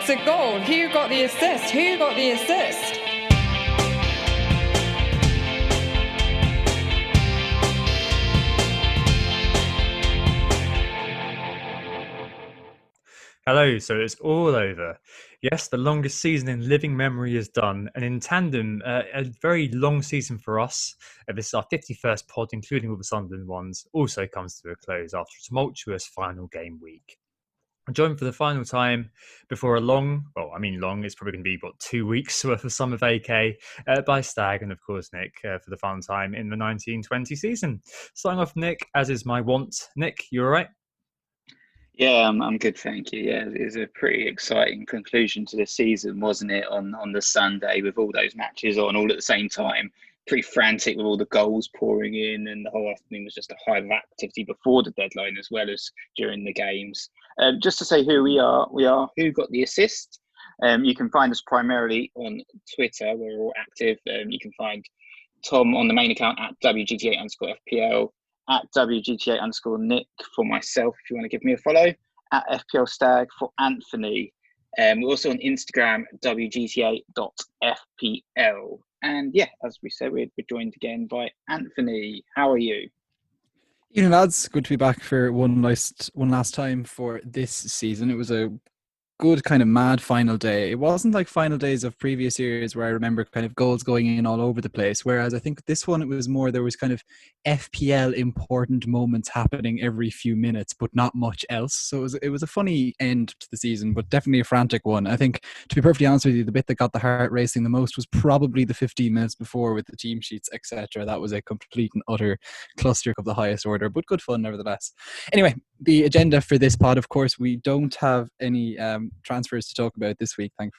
gets a goal? Who got the assist? Who got the assist? Hello, so it's all over. Yes, the longest season in living memory is done, and in tandem, a very long season for us. This is our 51st pod, including all the Sunderland ones, also comes to a close after a tumultuous final game week. I'm joined for the final time before a long, it's probably going to be, 2 weeks worth of summer vacay by Stag, and of course Nick for the final time in the 1920 season. Starting off, Nick, as is my wont. Nick, you all right? Yeah, I'm good, thank you. Yeah, it was a pretty exciting conclusion to the season, wasn't it? On the Sunday with all those matches on all at the same time, pretty frantic with all the goals pouring in, and the whole afternoon was just a hive of activity before the deadline as well as during the games. Just to say who we are Who Got the Assist. You can find us primarily on Twitter, where we're all active. You can find Tom on the main account at WGTA_FPL. At WGTA_Nick for myself, if you want to give me a follow, at FPL Stag for Anthony. We're also on Instagram, WGTA.FPL. And yeah, as we said, we're joined again by Anthony. How are you? Evening, lads. Good to be back for one last time for this season. It was a good kind of mad final day. It wasn't like final days of previous years where I remember kind of goals going in all over the place, whereas I think this one, it was more, there was kind of FPL important moments happening every few minutes, but not much else. So it was a funny end to the season, but definitely a frantic one. I think, to be perfectly honest with you, the bit that got the heart racing the most was probably the 15 minutes before with the team sheets, etc. That was a complete and utter cluster of the highest order, but good fun nevertheless. Anyway, the agenda for this pod, of course, we don't have any transfers to talk about this week, thank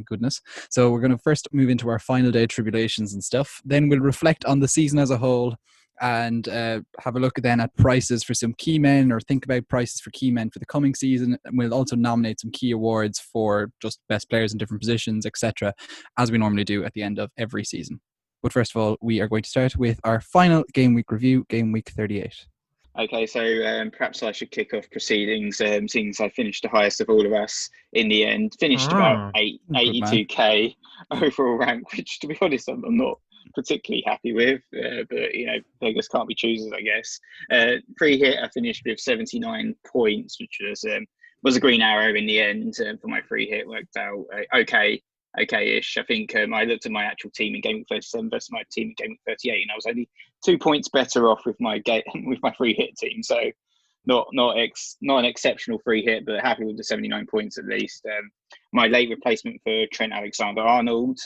goodness. So we're going to first move into our final day tribulations and stuff. Then we'll reflect on the season as a whole and have a look then at prices for some key men, or think about prices for key men for the coming season. And we'll also nominate some key awards for just best players in different positions, etc., as we normally do at the end of every season. But first of all, we are going to start with our final game week review, game week 38. Okay, so perhaps I should kick off proceedings, seeing as I finished the highest of all of us in the end. Finished about 82k overall rank, which, to be honest, I'm not particularly happy with, but beggars can't be choosers, I guess. Free hit, I finished with 79 points, which was a green arrow in the end. For my free hit, worked out okay-ish. I think I looked at my actual team in game week 37 versus my team in game week 38, and I was only 2 points better off with my free hit team. So not an exceptional free hit, but happy with the 79 points at least. My late replacement for Trent Alexander-Arnold,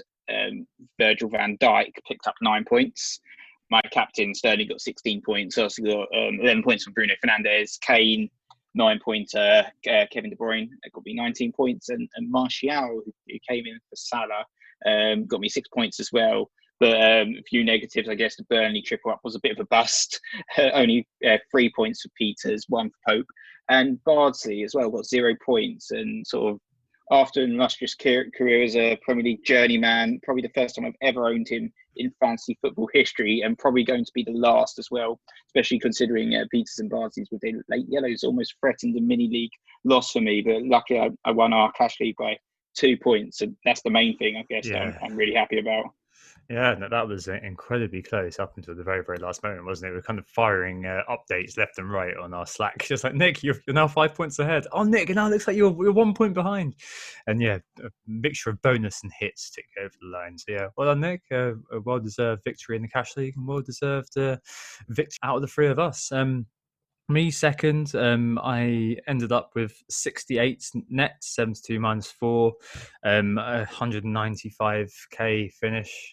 Virgil van Dijk, picked up 9 points. My captain Sterling got 16 points. I also got 11 points from Bruno Fernandes. Kane, 9-pointer. Kevin De Bruyne got me 19 points, and Martial, who came in for Salah, got me 6 points as well. But a few negatives, I guess. The Burnley triple up was a bit of a bust. Only 3 points for Peters, 1 for Pope, and Bardsley as well got 0 points. And sort of after an illustrious career as a Premier League journeyman, probably the first time I've ever owned him in fantasy football history, and probably going to be the last as well, especially considering Peters and Bardsley's with their late yellows almost threatened a mini league loss for me. But luckily I won our cash league by 2 points, and that's the main thing, I guess, that I'm really happy about. Yeah, no, that was incredibly close up until the very, very last moment, wasn't it? We were kind of firing updates left and right on our Slack, just like, Nick, you're now 5 points ahead. Oh, Nick, it now looks like you're 1 point behind. And yeah, a mixture of bonus and hits to go over the line. So yeah, well done, Nick. A well-deserved victory in the Cash League, and well-deserved victory out of the three of us. Me second, I ended up with 68 net, 72 minus 4, 195k finish.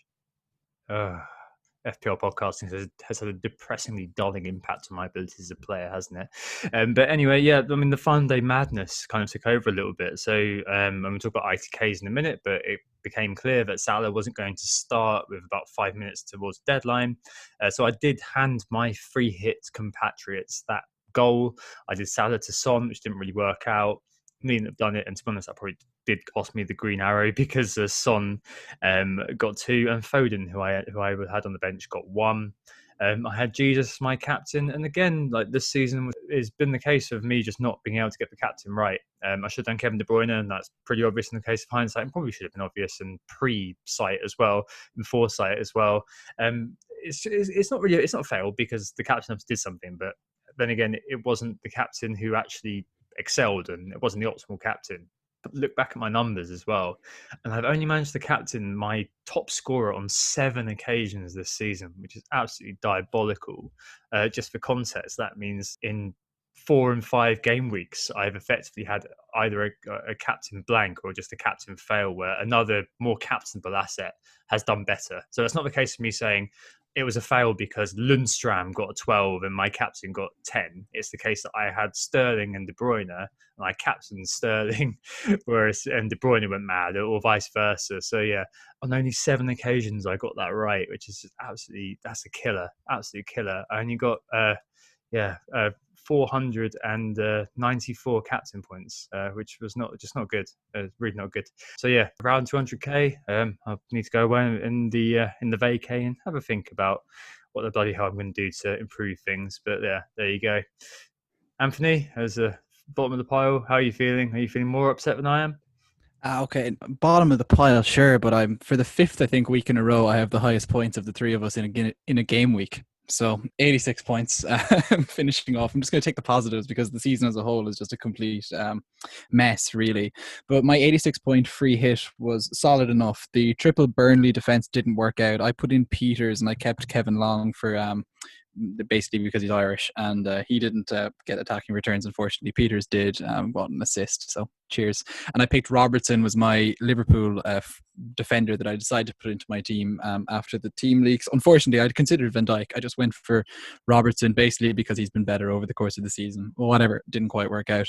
FPL podcasting has had a depressingly dulling impact on my abilities as a player, hasn't it? But anyway, yeah, I mean, the final day madness kind of took over a little bit. So I'm going to talk about ITKs in a minute, but it became clear that Salah wasn't going to start with about 5 minutes towards the deadline. So I did hand my free hit compatriots that goal. I did Salah to Son, which didn't really work out. Needn't have done it, and to be honest, that probably did cost me the green arrow, because Son got 2, and Foden, who I had on the bench, got 1. I had Jesus my captain, and again, like this season has been the case of me just not being able to get the captain right. I should have done Kevin De Bruyne, and that's pretty obvious in the case of hindsight, and probably should have been obvious in pre-sight as well, and foresight as well. It's not really, it's not a fail because the captain did something, but then again, it wasn't the captain who actually excelled, and it wasn't the optimal captain. Look back at my numbers as well, and I've only managed to captain my top scorer on 7 occasions this season, which is absolutely diabolical. Just for context, that means in 4 and 5 game weeks, I've effectively had either a captain blank or just a captain fail, where another more captainable asset has done better. So that's not the case of me saying it was a fail because Lundstram got a 12 and my captain got 10. It's the case that I had Sterling and De Bruyne, and I captained Sterling, and De Bruyne went mad, or vice versa. So yeah, on only 7 occasions I got that right, which is just that's a killer, absolute killer. I only got 494 captain points, which was not good, really not good. So yeah, around 200k. I need to go away in the vacay and have a think about what the bloody hell I'm going to do to improve things. But yeah, there you go. Anthony, as a bottom of the pile, how are you feeling? Are you feeling more upset than I am? Okay, bottom of the pile, sure, but I'm for the 5th, I think, week in a row. I have the highest points of the 3 of us in a game week. So 86 points, finishing off. I'm just going to take the positives because the season as a whole is just a complete mess, really. But my 86-point free hit was solid enough. The triple Burnley defense didn't work out. I put in Peters and I kept Kevin Long for basically because he's Irish, and he didn't get attacking returns. Unfortunately, Peters did, got an assist. So cheers. And I picked Robertson was my Liverpool defender that I decided to put into my team after the team leaks. Unfortunately, I'd considered Van Dijk. I just went for Robertson basically because he's been better over the course of the season. Whatever, didn't quite work out.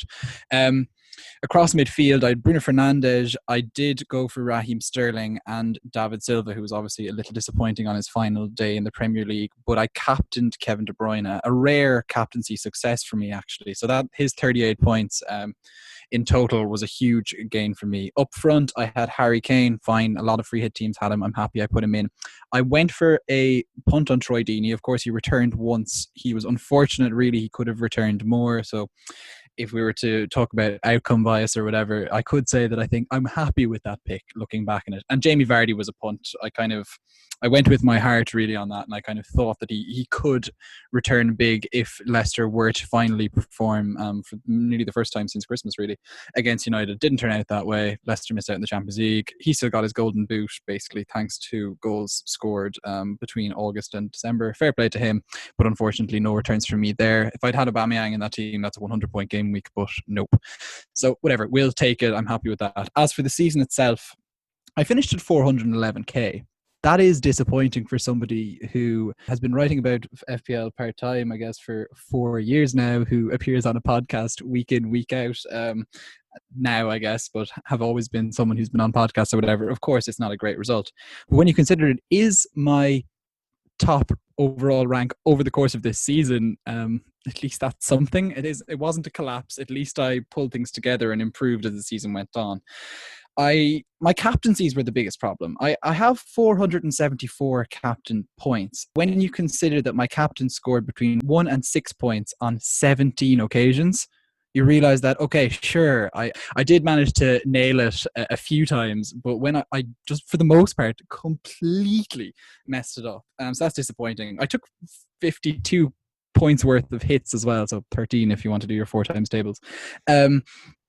Across midfield, I had Bruno Fernandes. I did go for Raheem Sterling and David Silva, who was obviously a little disappointing on his final day in the Premier League, but I captained Kevin De Bruyne, a rare captaincy success for me, actually. So that his 38 points in total was a huge gain for me. Up front, I had Harry Kane. Fine, a lot of free hit teams had him. I'm happy I put him in. I went for a punt on Troy Deeney. Of course, he returned once. He was unfortunate, really. He could have returned more. So if we were to talk about outcome bias or whatever, I could say that I think I'm happy with that pick looking back on it. And Jamie Vardy was a punt. I went with my heart really on that, and I kind of thought that he could return big if Leicester were to finally perform for nearly the first time since Christmas, really, against United. Didn't turn out that way. Leicester missed out in the Champions League. He still got his golden boot, basically, thanks to goals scored between August and December. Fair play to him, but unfortunately no returns from me there. If I'd had Aubameyang in that team, that's a 100-point game week, but nope. So whatever, we'll take it. I'm happy with that. As for the season itself, I finished at 411k. That is disappointing for somebody who has been writing about FPL part-time, I guess, for 4 years now, who appears on a podcast week in, week out now, I guess, but have always been someone who's been on podcasts or whatever. Of course, it's not a great result. But when you consider it is my top overall rank over the course of this season, at least that's something. It wasn't a collapse. At least I pulled things together and improved as the season went on. My captaincies were the biggest problem. I have 474 captain points. When you consider that my captain scored between 1 and 6 points on 17 occasions, you realize that, okay, sure, I did manage to nail it a few times, but when I just, for the most part, completely messed it up. So that's disappointing. I took 52 points worth of hits as well, so 13 if you want to do your 4 times tables.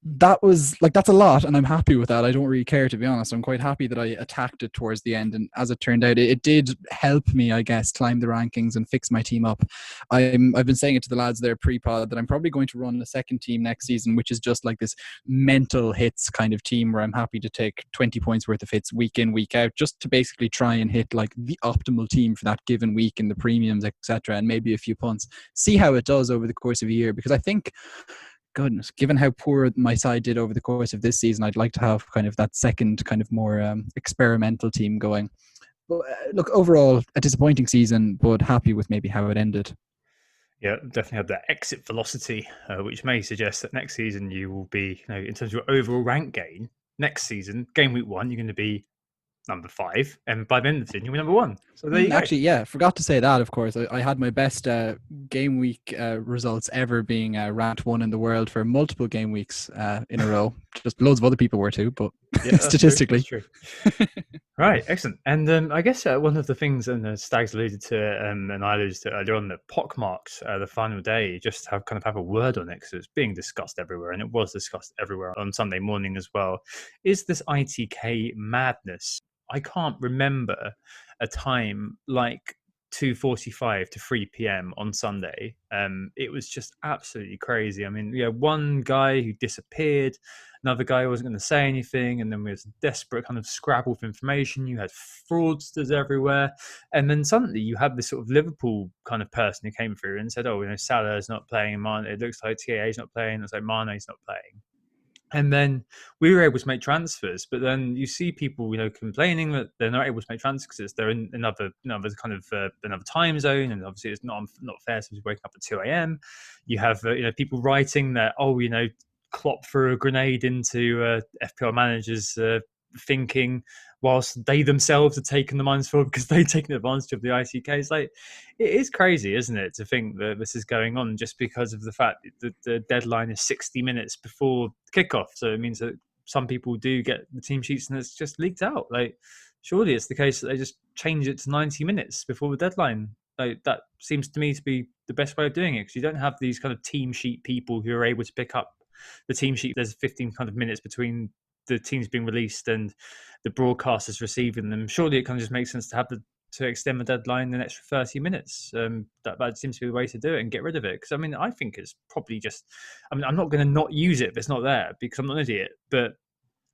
That's a lot, and I'm happy with that. I don't really care, to be honest. I'm quite happy that I attacked it towards the end, and as it turned out, it did help me, I guess, climb the rankings and fix my team up. I've been saying it to the lads there pre-pod that I'm probably going to run a second team next season, which is just like this mental hits kind of team where I'm happy to take 20 points worth of hits week in, week out, just to basically try and hit like the optimal team for that given week in the premiums, etc., and maybe a few punts. See how it does over the course of a year, because I think, goodness, given how poor my side did over the course of this season, I'd like to have kind of that second kind of more experimental team going. But look, overall, a disappointing season, but happy with maybe how it ended. Yeah, definitely have that exit velocity, which may suggest that next season you will be, in terms of your overall rank gain, next season, game week 1, you're going to be number 5, and by the end of the season, you'll be number 1. So there you go. Actually, yeah, forgot to say that, of course. I had my best game week results ever being ranked 1 in the world for multiple game weeks in a row. Just loads of other people were too, but Yeah, statistically. That's true. Right, excellent. And I guess one of the things, and Stags alluded to it, and I alluded to it earlier on, that pockmarked the final day, just to have a word on it, because it's being discussed everywhere, and it was discussed everywhere on Sunday morning as well, is this ITK madness. I can't remember a time like 2:45 to 3 p.m. on Sunday. It was just absolutely crazy. I mean, one guy who disappeared, another guy wasn't going to say anything, and then we was a desperate kind of scrabble for information. You had fraudsters everywhere, and then suddenly you had this sort of Liverpool kind of person who came through and said, "Oh, Salah's not playing, Mane. It looks like TA's not playing. It looks like Mane's not playing." And then we were able to make transfers, but then you see people, complaining that they're not able to make transfers because they're in another kind of another time zone, and obviously it's not fair to be waking up at 2 a.m. You have people writing that, Klopp threw a grenade into FPL managers' thinking, whilst they themselves had taken the minus forward because they'd taken advantage of the ITKs. Like, it is crazy, isn't it, to think that this is going on just because of the fact that the deadline is 60 minutes before kickoff. So it means that some people do get the team sheets and it's just leaked out. Like, surely it's the case that they just change it to 90 minutes before the deadline. Like, that seems to me to be the best way of doing it, because you don't have these kind of team sheet people who are able to pick up the team sheet. There's 15 kind of minutes between the teams being released and the broadcasters receiving them. Surely it kind of just makes sense to extend the deadline an extra 30 minutes. That seems to be the way to do it and get rid of it. Because I think it's probably just, I'm not going to not use it if it's not there, because I'm not an idiot. But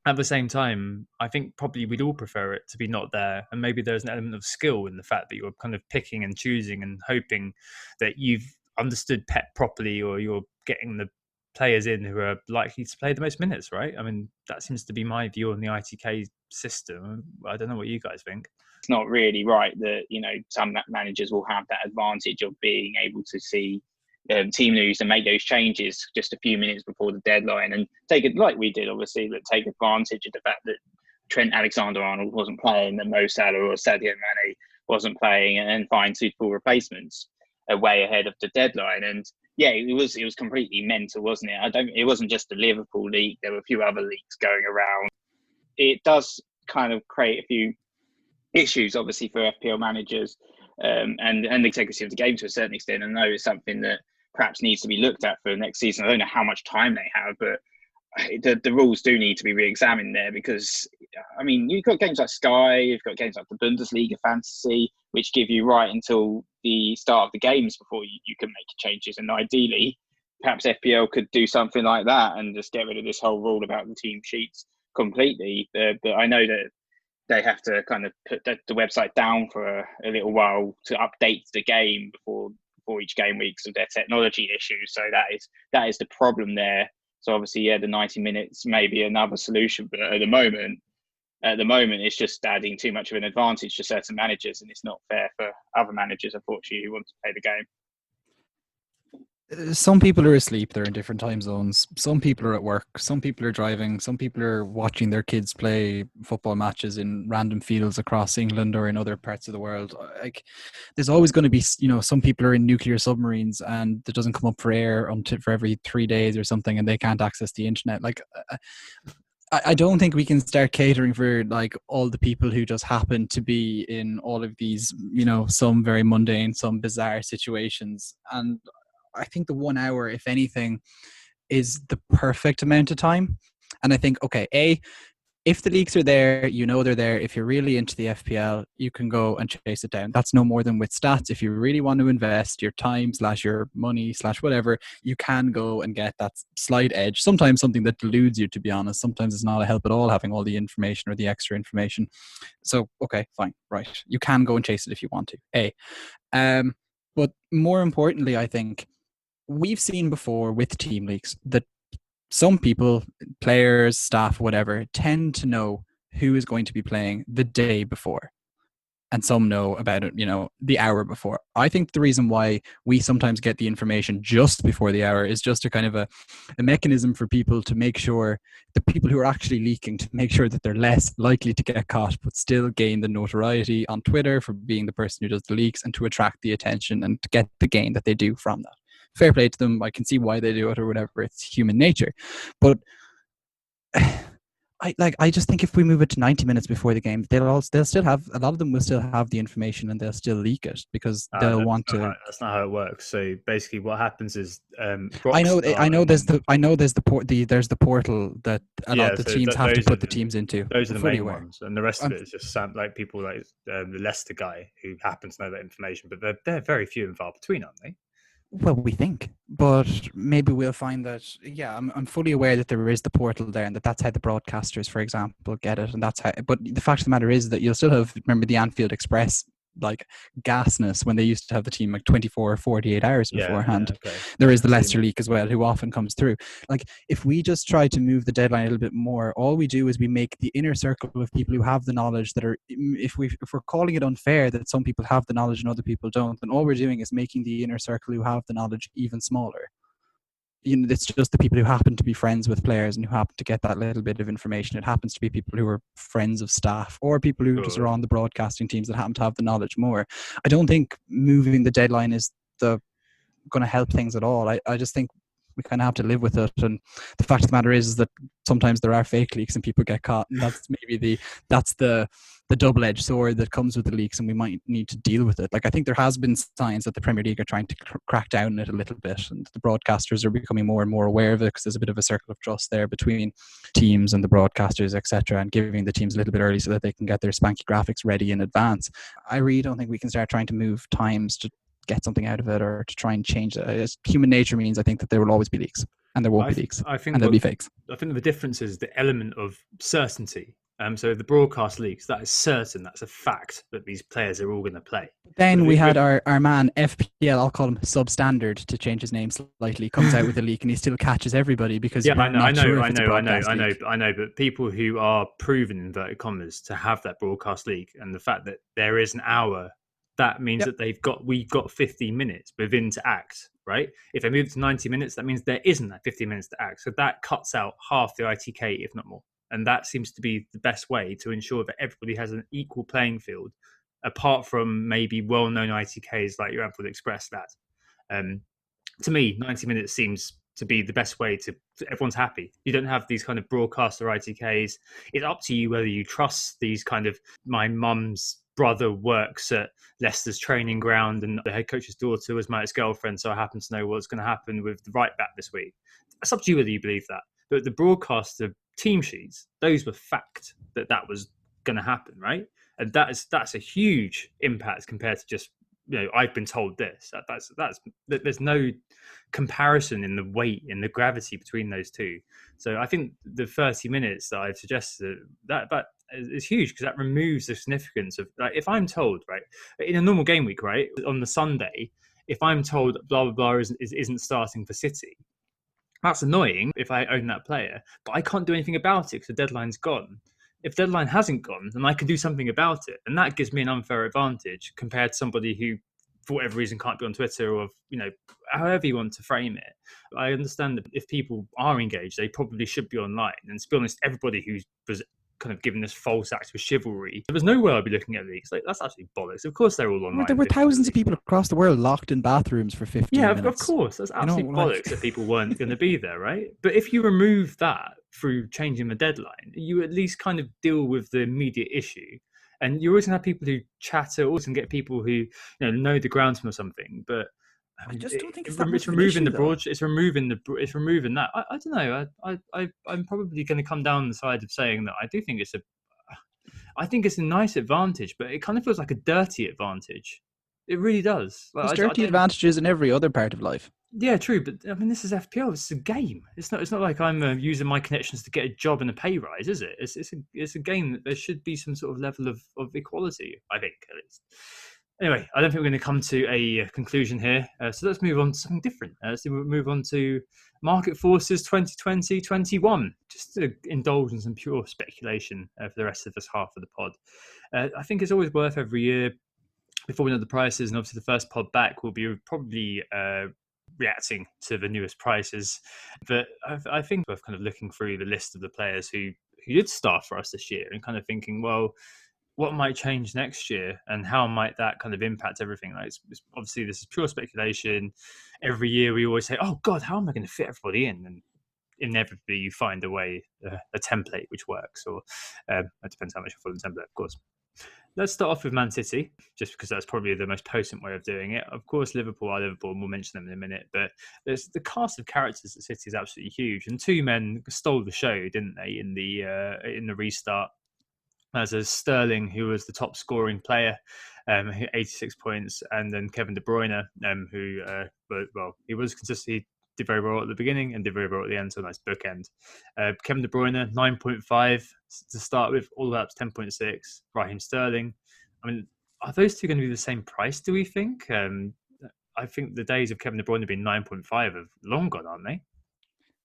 at the same time, I think probably we'd all prefer it to be not there. And maybe there's an element of skill in the fact that you're kind of picking and choosing and hoping that you've understood Pep properly, or you're getting the players in who are likely to play the most minutes, right? I mean, that seems to be my view on the ITK system. I don't know what you guys think. It's not really right that, some managers will have that advantage of being able to see team news and make those changes just a few minutes before the deadline, and take it like we did, obviously, but take advantage of the fact that Trent Alexander-Arnold wasn't playing, that Mo Salah or Sadio Mane wasn't playing, and find suitable replacements way ahead of the deadline. And yeah, it was completely mental, wasn't it? It wasn't just the Liverpool league. There were a few other leagues going around. It does kind of create a few issues, obviously, for FPL managers and the integrity of the game to a certain extent. And I know it's something that perhaps needs to be looked at for next season. I don't know how much time they have, but the rules do need to be re-examined there, because you've got games like Sky, you've got games like the Bundesliga Fantasy, which give you right until the start of the games before you can make changes. And ideally, perhaps FPL could do something like that and just get rid of this whole rule about the team sheets completely. But I know that they have to kind of put the website down for a little while to update the game before each game week, of their technology issues. So that is the problem there. So obviously, the 90 minutes may be another solution, but at the moment, it's just adding too much of an advantage to certain managers, and it's not fair for other managers, unfortunately, who want to play the game. Some people are asleep. They're in different time zones. Some people are at work. Some people are driving. Some people are watching their kids play football matches in random fields across England or in other parts of the world. Like, there's always going to be, some people are in nuclear submarines and it doesn't come up for air for every 3 days or something, and they can't access the internet. Like, I don't think we can start catering for like all the people who just happen to be in all of these, some very mundane, some bizarre situations. And I think the 1 hour, if anything, is the perfect amount of time. And I think, okay, if the leaks are there, they're there. If you're really into the FPL, you can go and chase it down. That's no more than with stats. If you really want to invest your time / your money / whatever, you can go and get that slight edge. Sometimes something that deludes you, to be honest. Sometimes it's not a help at all having all the information or the extra information. So, okay, fine, right. You can go and chase it if you want to. But more importantly, I think we've seen before with team leaks that some people, players, staff, whatever, tend to know who is going to be playing the day before. and some know about it, the hour before. I think the reason why we sometimes get the information just before the hour is just a kind of a mechanism for people to make sure, the people who are actually leaking, to make sure that they're less likely to get caught, but still gain the notoriety on Twitter for being the person who does the leaks, and to attract the attention and to get the gain that they do from that. Fair play to them. I can see why they do it or whatever. It's human nature. But I just think if we move it to 90 minutes before the game, they'll still have, a lot of them will still have the information and they'll still leak it because they'll want to. That's not how it works. So basically, what happens is, I know there's the portal that a lot of the teams have to put the teams into. Those are the main ones, and the rest of it is just like people like the Leicester guy who happens to know that information, but they're very few and far between, aren't they? Well, we think, but maybe we'll find that. Yeah, I'm fully aware that there is the portal there, and that's how the broadcasters, for example, get it, and that's how. But the fact of the matter is that you'll still have, remember the Anfield Express like gasness when they used to have the team like 24 or 48 hours beforehand. Okay. There is the Leicester leak as well, who often comes through. Like, if we just try to move the deadline a little bit more, all we do is we make the inner circle of people who have the knowledge that are, if we're calling it unfair that some people have the knowledge and other people don't, then all we're doing is making the inner circle who have the knowledge even smaller. It's just the people who happen to be friends with players and who happen to get that little bit of information. It happens to be people who are friends of staff or people who just are on the broadcasting teams that happen to have the knowledge more. I don't think moving the deadline is going to help things at all. I just think we kind of have to live with it. And the fact of the matter is that sometimes there are fake leaks and people get caught. And that's maybe the double-edged sword that comes with the leaks, and we might need to deal with it. Like, I think there has been signs that the Premier League are trying to crack down on it a little bit, and the broadcasters are becoming more and more aware of it because there's a bit of a circle of trust there between teams and the broadcasters, etc., and giving the teams a little bit early so that they can get their spanky graphics ready in advance. I really don't think we can start trying to move times to get something out of it or to try and change it. Human nature means, I think, that there will always be leaks, and there won't be leaks, and there'll be fakes. I think the difference is the element of certainty. So the broadcast leaks, that is certain, that's a fact that these players are all going to play. Then we had our man FPL, I'll call him Substandard to change his name slightly, comes out with a leak and he still catches everybody because I know, but people who are proven, in inverted commas, to have that broadcast leak, and the fact that there is an hour, that means that we've got 15 minutes within to act, right? If they move to 90 minutes, that means there isn't that 15 minutes to act. So that cuts out half the ITK, if not more. And that seems to be the best way to ensure that everybody has an equal playing field, apart from maybe well-known ITKs like your Anfield Express. That, to me, 90 minutes seems to be the best way to everyone's happy. You don't have these kind of broadcaster ITKs. It's up to you whether you trust these kind of, my mum's brother works at Leicester's training ground and the head coach's daughter was my ex-girlfriend, so I happen to know what's going to happen with the right back this week. It's up to you whether you believe that. But the broadcaster team sheets, those were fact that was going to happen, right? And that's a huge impact compared to just, I've been told this. There's no comparison in the weight, in the gravity between those two. So I think the 30 minutes that I've suggested, that is huge, because that removes the significance of, like, if I'm told, right, in a normal game week, right, on the Sunday, if I'm told blah blah blah isn't starting for City, that's annoying if I own that player, but I can't do anything about it because the deadline's gone. If the deadline hasn't gone, then I can do something about it, and that gives me an unfair advantage compared to somebody who, for whatever reason, can't be on Twitter, or however you want to frame it. I understand that if people are engaged, they probably should be online. And to be honest, everybody who was kind of given this false act of chivalry, there was no way I'd be looking at these. Like, that's actually bollocks. Of course, they're all online. There were thousands of people across the world locked in bathrooms for 15 minutes. Yeah, of course. That's absolutely bollocks that people weren't going to be there, right? But if you remove that through changing the deadline, you at least kind of deal with the immediate issue. And you're always going to have people who chatter, always going to get people who know the groundsman or something. But I just don't think it's removing the broad. It's removing that. I don't know. I'm probably going to come down the side of saying that I do think I think it's a nice advantage, but it kind of feels like a dirty advantage. It really does. There's dirty advantages in every other part of life. Yeah, true. But I mean, this is FPL. This is a game. It's not like I'm using my connections to get a job and a pay rise, is it? It's a game that there should be some sort of level of equality, I think, at least. Anyway, I don't think we're going to come to a conclusion here. So let's move on to something different. Let's move on to market forces 2020-21. Just to indulge in some pure speculation for the rest of this half of the pod. I think it's always worth every year, before we know the prices, and obviously the first pod back will be probably reacting to the newest prices. But I think we're kind of looking through the list of the players who did start for us this year and kind of thinking, well, what might change next year and how might that kind of impact everything? Like, it's obviously, this is pure speculation. Every year we always say, oh God, how am I going to fit everybody in? And inevitably you find a way, a template which works, or it depends how much you follow the template, of course. Let's start off with Man City, just because that's probably the most potent way of doing it. Of course, Liverpool are Liverpool, and we'll mention them in a minute. But there's the cast of characters at City is absolutely huge, and two men stole the show, didn't they, in the restart? As Sterling, who was the top scoring player, 86 points, and then Kevin De Bruyne, who he was consistent. He did very well at the beginning and did very well at the end, so nice bookend. Kevin De Bruyne, 9.5 to start with, all the way up to 10.6. Raheem Sterling. I mean, are those two going to be the same price, do we think? I think the days of Kevin De Bruyne being 9.5 have long gone, aren't they?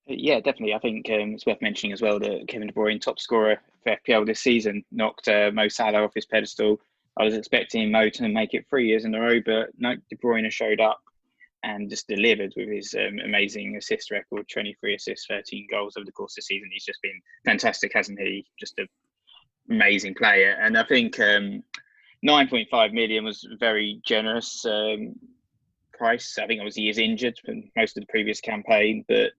Yeah, definitely. I think it's worth mentioning as well that Kevin De Bruyne, top scorer for FPL this season, knocked Mo Salah off his pedestal. I was expecting Mo to make it 3 years in a row, but no, De Bruyne showed up and just delivered with his amazing assist record, 23 assists, 13 goals over the course of the season. He's just been fantastic, hasn't he? Just an amazing player. And I think 9.5 million was a very generous price. I think obviously he is injured for most of the previous campaign, but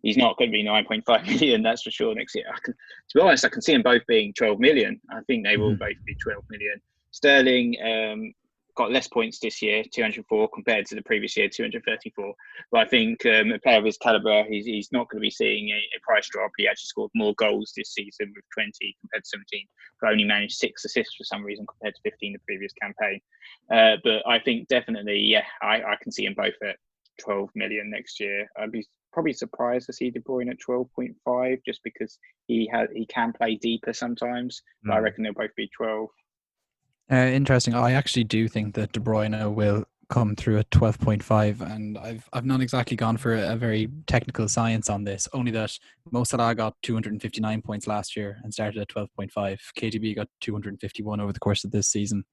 he's not going to be 9.5 million, that's for sure, next year. To be honest, I can see them both being 12 million. I think they will both be 12 million. Sterling got less points this year, 204, compared to the previous year, 234. But I think a player of his calibre, he's not going to be seeing a price drop. He actually scored more goals this season with 20 compared to 17, but only managed 6 assists for some reason compared to 15 the previous campaign. But I think definitely, I can see them both at 12 million next year. I'd be probably surprised to see De Bruyne at 12.5, just because he can play deeper sometimes. But I reckon they'll both be 12. Interesting. I actually do think that De Bruyne will come through at 12.5, and I've not exactly gone for a very technical science on this, only that Mo Salah got 259 points last year and started at 12.5. KDB got 251 over the course of this season.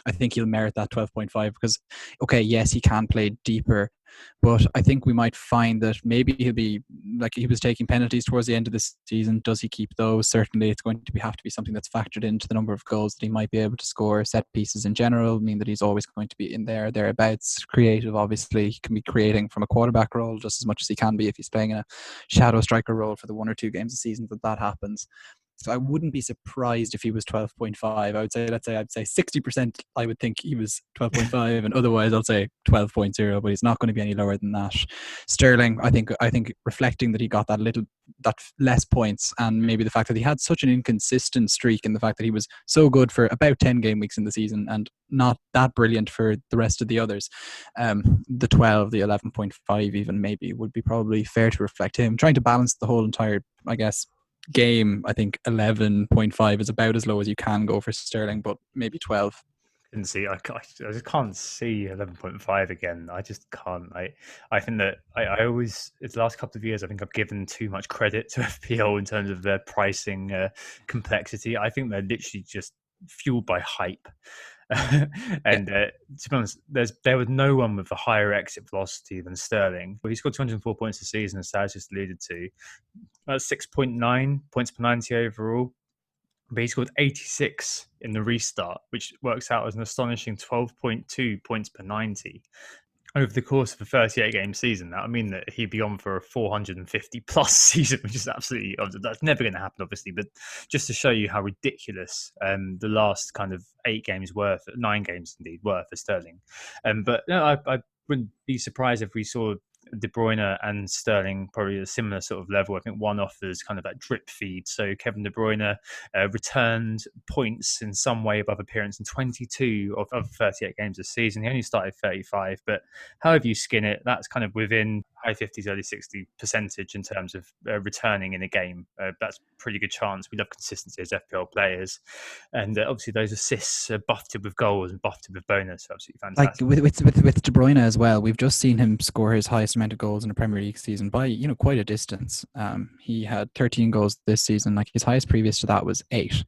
I think he'll merit that 12.5 because, okay, yes, he can play deeper, but I think we might find that maybe he'll be, like he was taking penalties towards the end of the season. Does he keep those? Certainly it's going to have to be something that's factored into the number of goals that he might be able to score. Set pieces in general mean that he's always going to be in there, thereabouts. Creative, obviously, he can be creating from a quarterback role just as much as he can be if he's playing in a shadow striker role for the 1 or 2 games a season that happens. So I wouldn't be surprised if he was 12.5. I'd say 60% I would think he was 12.5, and otherwise I'll say 12.0, but he's not going to be any lower than that. Sterling, I think reflecting that he got that less points, and maybe the fact that he had such an inconsistent streak, and the fact that he was so good for about 10 game weeks in the season and not that brilliant for the rest of the others, the 12, the 11.5 even maybe would be probably fair to reflect him. Trying to balance the whole entire, I guess, game, I think 11.5 is about as low as you can go for Sterling, but maybe 12. I just can't see 11.5 again. I just can't. I think that I always, it's the last couple of years, I think I've given too much credit to FPL in terms of their pricing complexity. I think they're literally just fueled by hype. And to be honest, there was no one with a higher exit velocity than Sterling. But he scored 204 points this season, as Saz just alluded to. That's 6.9 points per 90 overall. But he scored 86 in the restart, which works out as an astonishing 12.2 points per 90 over the course of a 38-game season. That would mean that he'd be on for a 450-plus season, which is absolutely, that's never going to happen, obviously. But just to show you how ridiculous the last kind of 9 games indeed were for Sterling. But no, I wouldn't be surprised if we saw De Bruyne and Sterling probably at a similar sort of level. I think one offers kind of that drip feed. So Kevin De Bruyne returned points in some way above appearance in 22 of 38 games this season. He only started 35, but however you skin it, that's kind of within high 50s, early 60 percentage in terms of returning in a game. That's a pretty good chance. We love consistency as FPL players. And obviously those assists are buffeted with goals and buffeted with bonus. Absolutely fantastic. Like with De Bruyne as well, we've just seen him score his highest amount of goals in a Premier League season by quite a distance. He had 13 goals this season. Like his highest previous to that was 8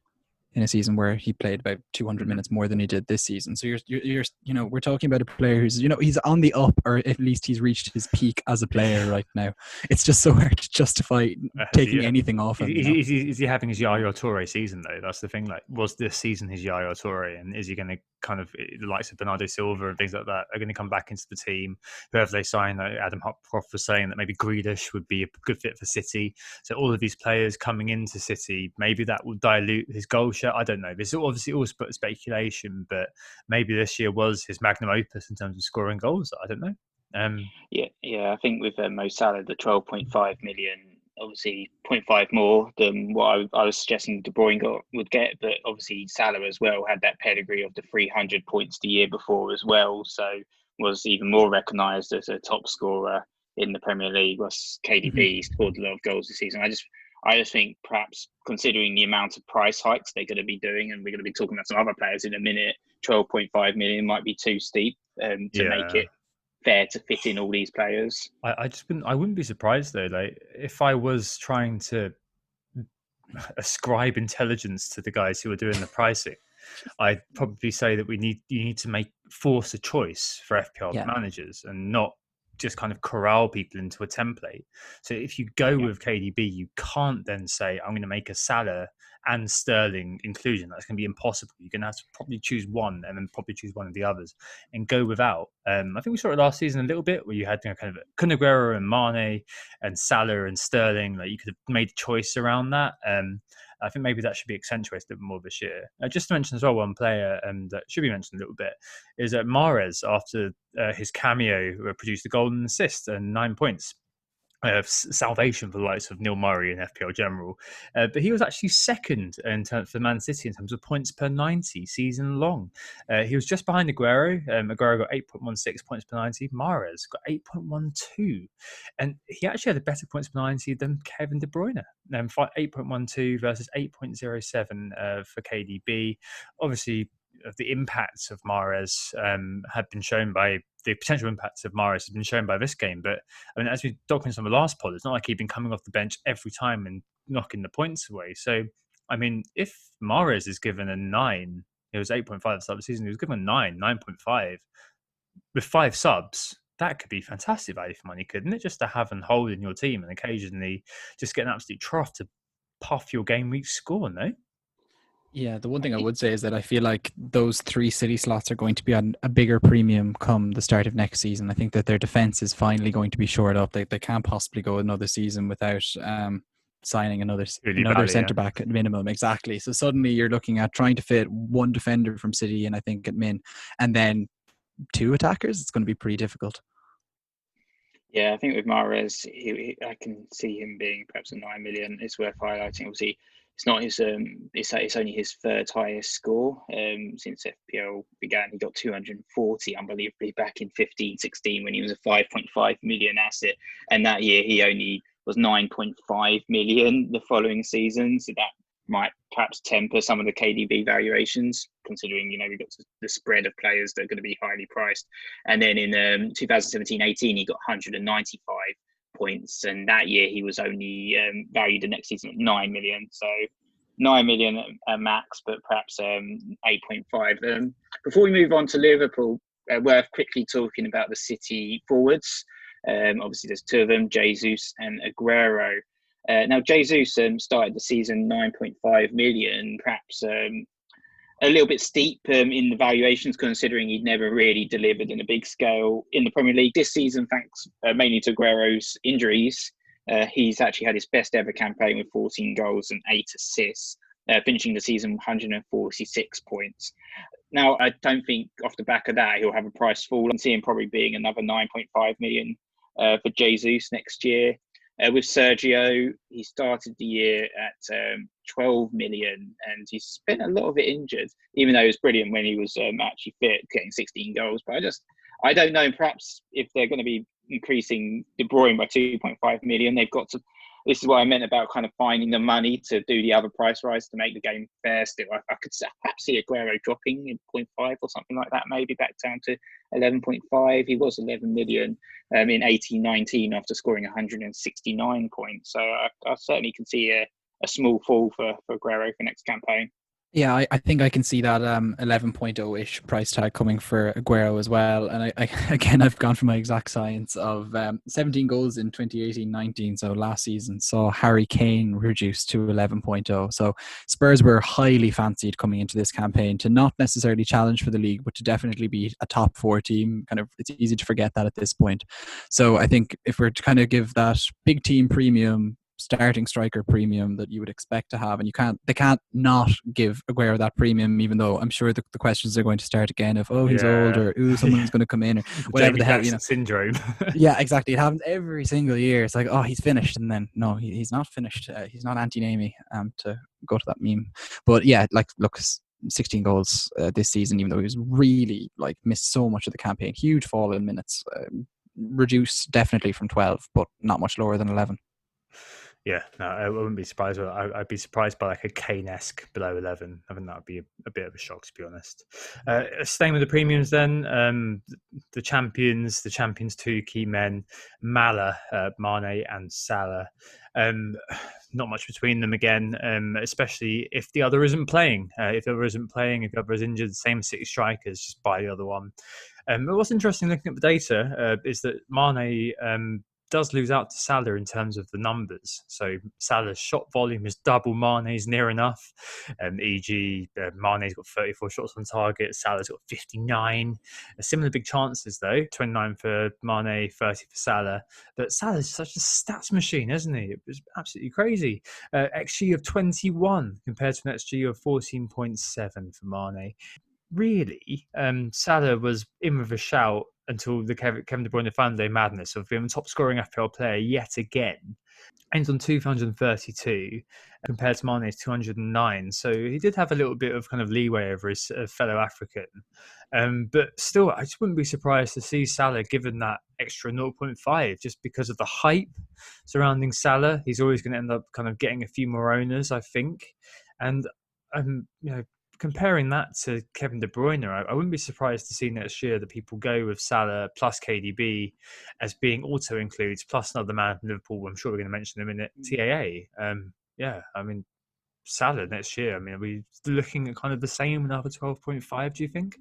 in a season where he played about 200 minutes more than he did this season. So you're we're talking about a player who's he's on the up, or at least he's reached his peak as a player right now. It's just so hard to justify taking anything off him. Is he having his Yaya Toure season though? That's the thing. Like, was this season his Yaya Toure, and is he going to kind of the likes of Bernardo Silva and things like that are going to come back into the team? Whoever they sign, like Adam Hopcroft was saying that maybe Grealish would be a good fit for City. So all of these players coming into City, maybe that will dilute his goal share. I don't know. This is obviously all speculation, but maybe this year was his magnum opus in terms of scoring goals. I don't know. I think with Mo Salah, the 12.5 million, obviously 0.5 more than what I was suggesting De Bruyne would get, but obviously Salah as well had that pedigree of the 300 points the year before as well, so was even more recognised as a top scorer in the Premier League. Was KDB scored a lot of goals this season. I just think perhaps considering the amount of price hikes they're going to be doing, and we're going to be talking about some other players in a minute, 12.5 million might be too steep to make it fair to fit in all these players. I wouldn't be surprised though. Like if I was trying to ascribe intelligence to the guys who are doing the pricing, I'd probably say that you need to force a choice for FPL managers and not just kind of corral people into a template. So if you go with KDB, you can't then say, I'm going to make a Salah and Sterling inclusion. That's going to be impossible. You're going to have to probably choose one and then probably choose one of the others and go without. I think we saw it last season a little bit where you had kind of Kun Aguero and Mane and Salah and Sterling. Like you could have made a choice around that. I think maybe that should be accentuated a bit more this year. Just to mention as well, one player that should be mentioned a little bit is Mahrez, after his cameo, produced a golden assist and 9 points. Salvation for the likes of Neil Murray and FPL General. But he was actually second for Man City in terms of points per 90 season long. He was just behind Aguero. Aguero got 8.16 points per 90. Mahrez got 8.12. And he actually had a better points per 90 than Kevin De Bruyne. 8.12 versus 8.07 for KDB. Obviously, the impacts of Mahrez have been shown by the potential impacts of Mahrez has been shown by this game. But I mean, as we documented on the last pod, it's not like he'd been coming off the bench every time and knocking the points away. So, I mean, if Mahrez is given a 9, it was 8.5 at the start of the season, he was given a 9.5 with 5 subs. That could be fantastic value for money, couldn't it? Just to have and hold in your team and occasionally just get an absolute trough to puff your game week score, no? Yeah, the one thing I would say is that I feel like those 3 City slots are going to be on a bigger premium come the start of next season. I think that their defense is finally going to be shored up. They can't possibly go another season without signing another centre-back at minimum. Exactly. So suddenly you're looking at trying to fit one defender from City and I think at min, and then 2 attackers. It's going to be pretty difficult. Yeah, I think with Mahrez, I can see him being perhaps a 9 million. It's worth highlighting. Obviously, it's not his. It's only his 3rd highest score since FPL began. He got 240, unbelievably, back in 15-16 when he was a 5.5 million asset, and that year he only was 9.5 million the following season. So that might perhaps temper some of the KDB valuations, considering we've got the spread of players that are going to be highly priced. And then in 2017-18, he got 195 points, and that year he was only valued the next season at 9 million. So 9 million max, but perhaps 8.5. Before we move on to Liverpool, worth quickly talking about the City forwards. Obviously, there's 2 of them, Jesus and Aguero. Now, Jesus started the season 9.5 million, perhaps a little bit steep in the valuations, considering he'd never really delivered in a big scale in the Premier League this season, thanks mainly to Aguero's injuries. He's actually had his best ever campaign with 14 goals and 8 assists, finishing the season 146 points. Now, I don't think off the back of that he'll have a price fall. I see him probably being another 9.5 million for Jesus next year. With Sergio, he started the year at 12 million, and he's spent a lot of it injured, even though he was brilliant when he was actually fit, getting 16 goals. But I don't know, perhaps if they're going to be increasing De Bruyne by 2.5 million, they've got to. This is what I meant about kind of finding the money to do the other price rise to make the game fair. Still, I could perhaps see Aguero dropping in 0.5 or something like that, maybe back down to 11.5. He was 11 million in 18-19 after scoring 169 points. So I certainly can see a small fall for Aguero for next campaign. Yeah, I think I can see that 11.0-ish price tag coming for Aguero as well. And I've gone for my exact science of 17 goals in 2018-19, so last season, saw Harry Kane reduced to 11.0. So Spurs were highly fancied coming into this campaign to not necessarily challenge for the league, but to definitely be a top 4 team. Kind of, it's easy to forget that at this point. So I think if we're to kind of give that big team premium, starting striker premium that you would expect to have, and they can't not give Aguero that premium, even though I'm sure the questions are going to start again of he's old, or someone's going to come in, or whatever the hell, syndrome. Yeah, exactly. It happens every single year. It's like, he's finished, and then no, he's not finished. He's not Anti-Nami, to go to that meme. But yeah, like, look, 16 goals this season, even though he was really missed so much of the campaign. Huge fall in minutes, reduced definitely from 12, but not much lower than 11. Yeah, no, I wouldn't be surprised. I'd be surprised by a Kane-esque below 11. I think that would be a bit of a shock, to be honest. Staying with the premiums then, the champions 2 key men, Mane and Salah. Not much between them again, especially if the other isn't playing. If the other is injured, the same 6 strikers, just buy the other one. But what's interesting looking at the data is that Mane does lose out to Salah in terms of the numbers. So Salah's shot volume is double Mane's near enough. E.g., Mane's got 34 shots on target, Salah's got 59. Similar big chances though, 29 for Mane, 30 for Salah. But Salah's such a stats machine, isn't he? It was absolutely crazy. XG of 21 compared to an XG of 14.7 for Mane. Really, Salah was in with a shout until the Kevin De Bruyne fan day madness of being the top scoring FPL player yet again. Ends on 232 compared to Mane's 209. So he did have a little bit of kind of leeway over his fellow African. But still, I just wouldn't be surprised to see Salah given that extra 0.5 just because of the hype surrounding Salah. He's always going to end up kind of getting a few more owners, I think. And, comparing that to Kevin De Bruyne, I wouldn't be surprised to see next year that people go with Salah plus KDB as being auto includes, plus another man from Liverpool. I'm sure we're going to mention him in it. TAA. Salah next year. Are we looking at kind of the same, another 12.5? Do you think?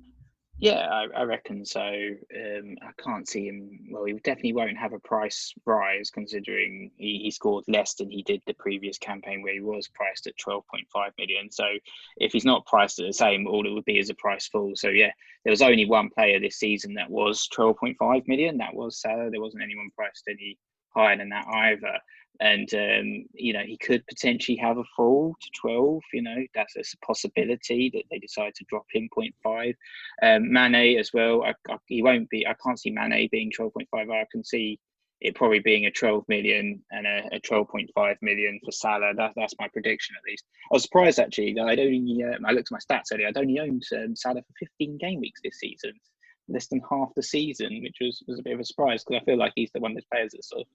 Yeah, I reckon so. I can't see him. Well, he definitely won't have a price rise considering he scored less than he did the previous campaign where he was priced at 12.5 million. So if he's not priced at the same, all it would be is a price fall. So yeah, there was only one player this season that was 12.5 million. That was Salah. There wasn't anyone priced any higher than that either. And, he could potentially have a fall to 12. That's a possibility that they decide to drop him 0.5. Mane as well. He won't be. I can't see Mane being 12.5. I can see it probably being a 12 million and a 12.5 million for Salah. That's my prediction, at least. I was surprised, actually, that I looked at my stats earlier. I'd only owned Salah for 15 game weeks this season, less than half the season, which was a bit of a surprise because I feel like he's one of those players that's sort of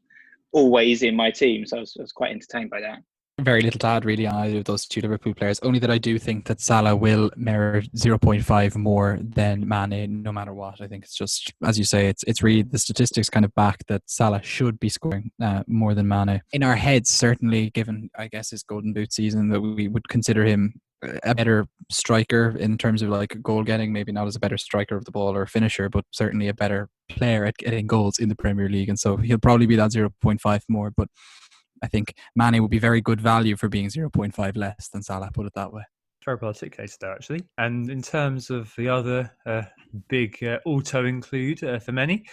always in my team, so I was quite entertained by that. Very little to add really on either of those 2 Liverpool players, only that I do think that Salah will merit 0.5 more than Mane no matter what. I think it's just, as you say, it's really the statistics kind of back that Salah should be scoring more than Mane. In our heads, certainly, given I guess his Golden Boot season, that we would consider him a better striker in terms of goal getting, maybe not as a better striker of the ball or finisher, but certainly a better player at getting goals in the Premier League, and so he'll probably be that 0.5 more. But I think Mane would be very good value for being 0.5 less than Salah, put it that way. Very well articulated there, actually. And in terms of the other big auto include for many,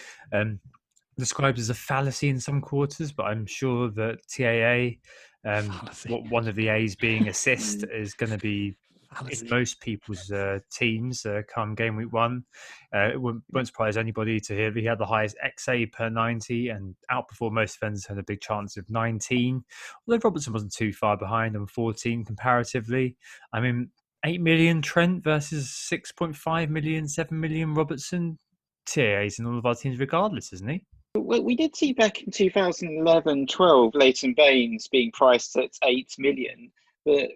described as a fallacy in some quarters, but I'm sure that TAA, one of the A's being assist, is going to be in most people's teams come game week 1. It won't surprise anybody to hear that he had the highest XA per 90 and outperformed most defenders, had a big chance of 19. Although Robertson wasn't too far behind on 14 comparatively. I mean, 8 million Trent versus 6.5 million, 7 million Robertson. TAs in all of our teams regardless, isn't he? Well, we did see back in 2011-12 Leighton Baines being priced at 8 million, but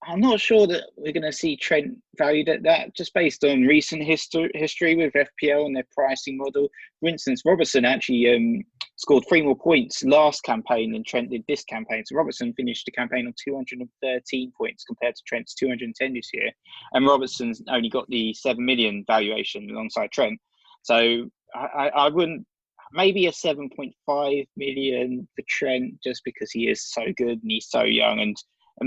I'm not sure that we're going to see Trent valued at that, just based on recent history with FPL and their pricing model. For instance, Robertson actually scored 3 more points last campaign than Trent did this campaign. So Robertson finished the campaign on 213 points compared to Trent's 210 this year. And Robertson's only got the 7 million valuation alongside Trent. So I wouldn't, maybe a 7.5 million for Trent, just because he is so good and he's so young, and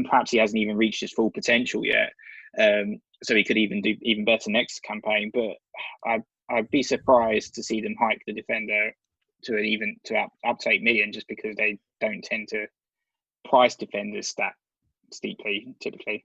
perhaps he hasn't even reached his full potential yet. So he could even do even better next campaign. But I'd be surprised to see them hike the defender to up to 8 million, just because they don't tend to price defenders that steeply typically.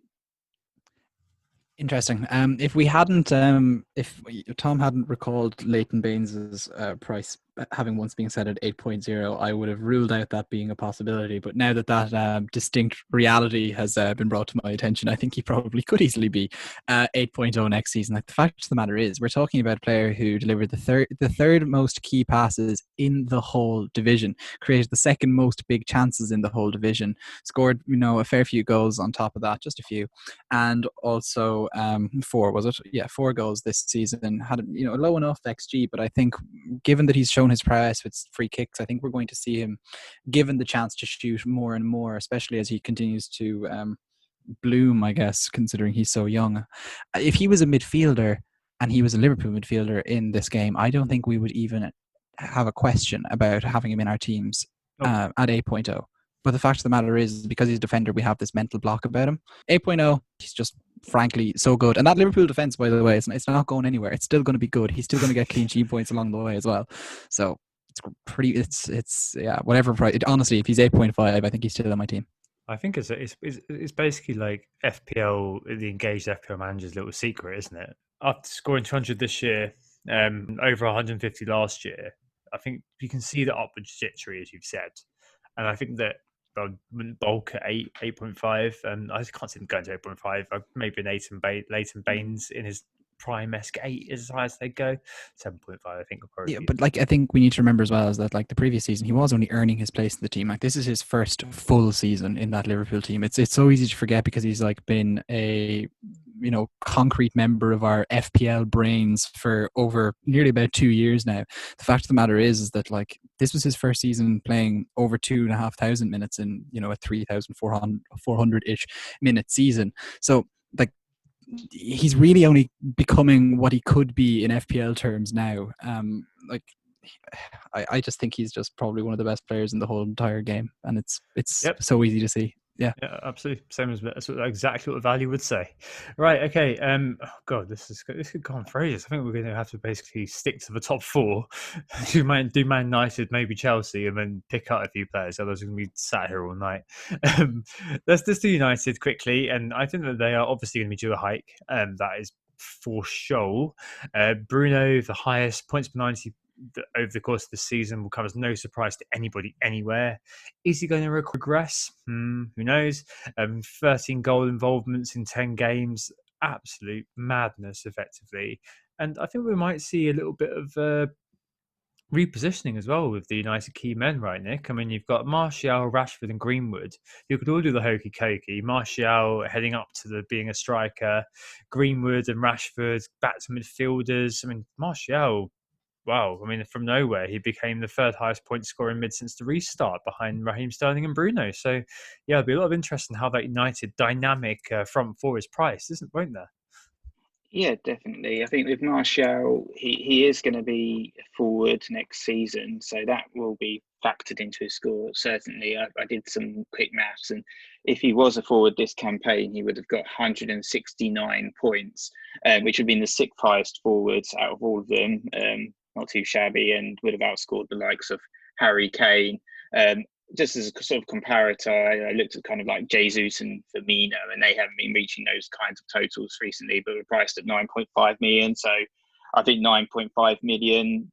Interesting. If we hadn't, if Tom hadn't recalled Leighton Baines's price having once been set at 8.0, I would have ruled out that being a possibility. But now that distinct reality has been brought to my attention, I think he probably could easily be 8.0 next season. Like, the fact of the matter is, we're talking about a player who delivered the third most key passes in the whole division, created the second most big chances in the whole division, scored a fair few goals on top of that, just a few, and also 4 goals this season. Had a low enough XG, but I think given that he's shown his prowess with free kicks, I think we're going to see him given the chance to shoot more and more, especially as he continues to bloom, I guess, considering he's so young. If he was a midfielder and he was a Liverpool midfielder in this game, I don't think we would even have a question about having him in our teams at 8.0. But the fact of the matter is, because he's a defender, we have this mental block about him. 8.0, he's just frankly so good. And that Liverpool defence, by the way, it's not going anywhere. It's still going to be good. He's still going to get clean sheet points along the way as well. So it's whatever price. Honestly, if he's 8.5, I think he's still on my team. I think it's basically like FPL, the engaged FPL manager's little secret, isn't it? After scoring 200 this year, over 150 last year, I think you can see the upward trajectory, as you've said. And I think that bulk at 8.5, and I can't see them going to 8.5. Maybe Leighton Baines in his prime-esque 8 is as high as they go. 7.5, I think. But I think we need to remember as well is that, like, the previous season, he was only earning his place in the team. Like, this is his first full season in that Liverpool team. It's so easy to forget because he's like been a concrete member of our FPL brains for over nearly about 2 years now. The fact of the matter is that, like, this was his first season playing over 2,500 minutes in a 3,400-ish minute season. So, like, he's really only becoming what he could be in FPL terms now. I just think he's just probably one of the best players in the whole entire game, and it's so easy to see. Yeah, absolutely. Same as exactly what the value would say. Right. Okay. God, this could go on for ages. I think we're going to have to basically stick to the top 4. do Man United, maybe Chelsea, and then pick out a few players. Otherwise, we're going to be sat here all night. Let's do United quickly, and I think that they are obviously going to be due a hike. That is for sure. Bruno, the highest points per 90 over the course of the season, will come as no surprise to anybody anywhere. Is he going to regress? Who knows? 13 goal involvements in 10 games. Absolute madness, effectively. And I think we might see a little bit of repositioning as well with the United key men, right, Nick? I mean, you've got Martial, Rashford and Greenwood, who could all do the hokey cokey. Martial heading up to being a striker, Greenwood and Rashford back to midfielders. I mean, Martial, wow, I mean, from nowhere, he became the third highest point scorer in mid since the restart, behind Raheem Sterling and Bruno. So, yeah, there'll be a lot of interest in how that United dynamic front four is priced, won't there? Yeah, definitely. I think with Martial, he is going to be forward next season, so that will be factored into his score. Certainly, I did some quick maths, and if he was a forward this campaign, he would have got 169 points, which would have been the 6th highest forwards out of all of them. Not too shabby, and would have outscored the likes of Harry Kane. just as a sort of comparator, I looked at kind of like Jesus and Firmino, and they haven't been reaching those kinds of totals recently, but were priced at 9.5 million. So I think 9.5 million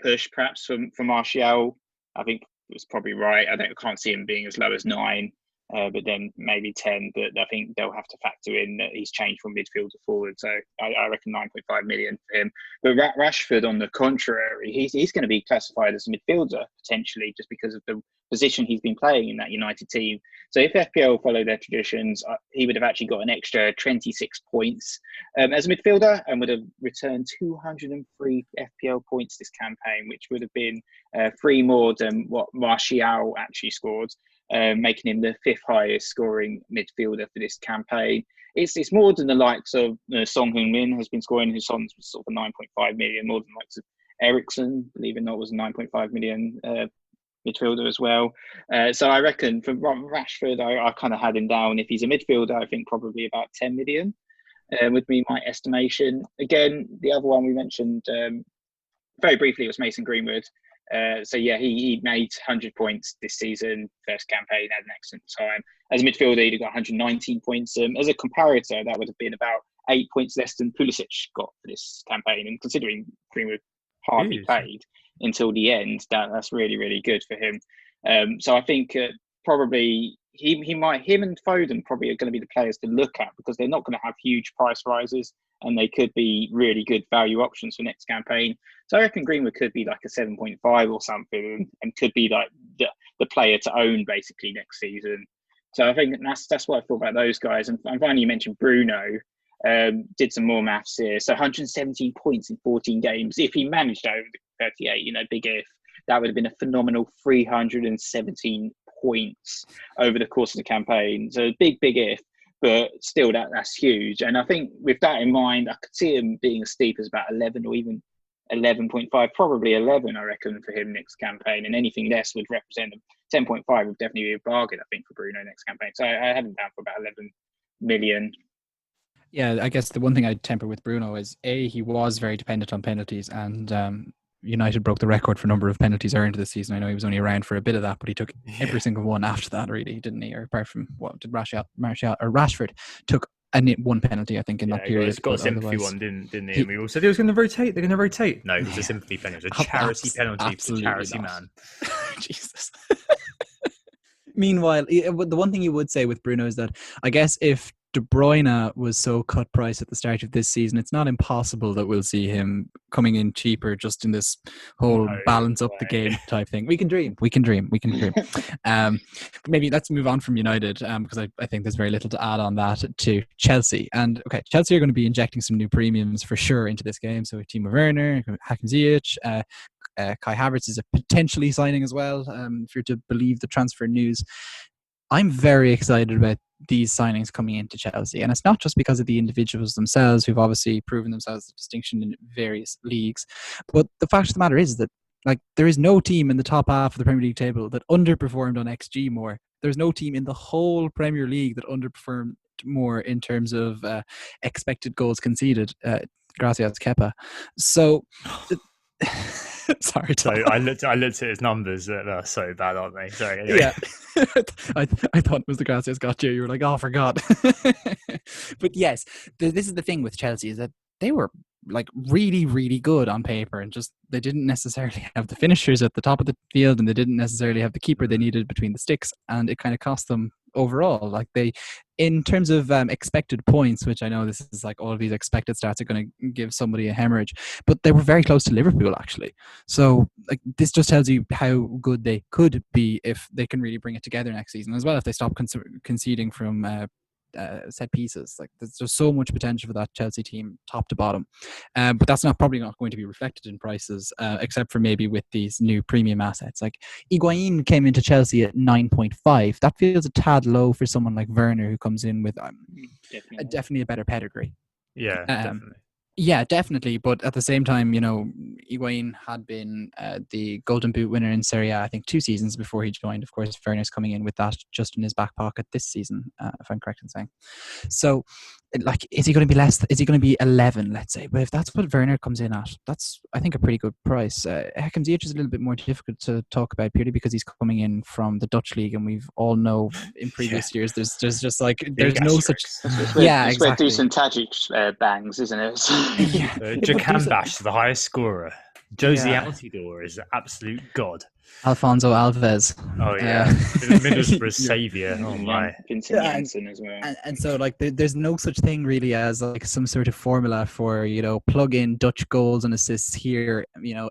push perhaps for Martial, I think it was probably right. I can't see him being as low as 9. But then maybe 10. But I think they'll have to factor in that he's changed from midfield to forward. So I reckon 9.5 million for him. But Rashford, on the contrary, he's going to be classified as a midfielder potentially, just because of the position he's been playing in that United team. So if FPL follow their traditions, he would have actually got an extra 26 points as a midfielder, and would have returned 203 FPL points this campaign, which would have been 3 more than what Martial actually scored. Making him the 5th highest scoring midfielder for this campaign. It's more than the likes of Song Heung-min has been scoring. His son's sort of 9.5 million, more than the likes of Ericsson, believe it or not, was a 9.5 million midfielder as well. So I reckon for Rashford, I kind of had him down. If he's a midfielder, I think probably about 10 million would be my estimation. Again, the other one we mentioned very briefly was Mason Greenwood. So yeah, he made 100 points this season, first campaign, had an excellent time. As a midfielder, he'd got 119 points. As a comparator, that would have been about 8 points less than Pulisic got for this campaign. And considering Greenwood hardly played until the end, that's really, really good for him. So I think probably him and Foden probably are going to be the players to look at, because they're not going to have huge price rises, and they could be really good value options for next campaign. So I reckon Greenwood could be like a 7.5 or something, and could be like the player to own basically next season. So I think that's what I thought about those guys. And finally, you mentioned Bruno. Did some more maths here. So 117 points in 14 games. If he managed over the 38, big if, that would have been a phenomenal 317 points over the course of the campaign. So big if. But still, that's huge. And I think with that in mind, I could see him being as steep as about 11 or even 11.5, probably 11, I reckon, for him next campaign. And anything less would represent 10.5 would definitely be a bargain, I think, for Bruno next campaign. So I had him down for about 11 million. Yeah, I guess the one thing I'd temper with Bruno is, he was very dependent on penalties, and United broke the record for number of penalties earned this season. I know he was only around for a bit of that, but he took every single one after that, really, didn't he? Or apart from what did Rashford took one penalty, I think, in that period. He got a sympathy one, didn't he? And we all said he was going to rotate. They're going to rotate. No, it was a sympathy penalty. It was a charity penalty for the charity man. Jesus. Meanwhile, the one thing you would say with Bruno is that I guess if De Bruyne was so cut price at the start of this season, it's not impossible that we'll see him coming in cheaper, just in this whole balance up the game type thing. We can dream. Maybe let's move on from United, because I think there's very little to add on that, to Chelsea. And okay, Chelsea are going to be injecting some new premiums for sure into this game. So Timo Werner, Hakim Ziyech, Kai Havertz is a potentially signing as well, if you're to believe the transfer news. I'm very excited about these signings coming into Chelsea. And it's not just because of the individuals themselves, who've obviously proven themselves a distinction in various leagues. But the fact of the matter is that, like, there is no team in the top half of the Premier League table that underperformed on XG more. There's no team in the whole Premier League that underperformed more in terms of expected goals conceded. Gracias, Kepa. So... Sorry, Tom. So I looked at his numbers. They're so bad, aren't they? Sorry. Anyway. Yeah, I thought it was the Gracias got you. You were like, oh, I forgot. But yes, this is the thing with Chelsea, is that they were like really, really good on paper, and just they didn't necessarily have the finishers at the top of the field, and they didn't necessarily have the keeper they needed between the sticks, and it kind of cost them overall. Like, they, in terms of expected points, which I know this is like all of these expected stats are going to give somebody a hemorrhage, but they were very close to Liverpool actually. So like, this just tells you how good they could be if they can really bring it together next season as well, if they stop conceding from set pieces. Like, there's just so much potential for that Chelsea team, top to bottom, but that's probably not going to be reflected in prices, except for maybe with these new premium assets. Like, Higuain came into Chelsea at 9.5. That feels a tad low for someone like Werner, who comes in with definitely a better pedigree. Yeah, definitely. Yeah, definitely. But at the same time, Higuain had been the Golden Boot winner in Serie A, I think 2 seasons before he joined. Of course, Werner's coming in with that just in his back pocket this season, if I'm correct in saying. So like, is he going to be less? Is he going to be 11, let's say? But if that's what Werner comes in at, that's, I think, a pretty good price. Hakim Ziyech is a little bit more difficult to talk about purely because he's coming in from the Dutch league, and we've all know in previous years there's just like there's no such. It's where Dusan Tadic bangs, isn't it? Yeah, Jakan Bash, the highest scorer. Josie Altidore is an absolute god. Alfonso Alves. Oh yeah, Middlesbrough's saviour. Oh my, Vincent Janssen as well. And so, like, there's no such thing really as like some sort of formula for, plug in Dutch goals and assists here,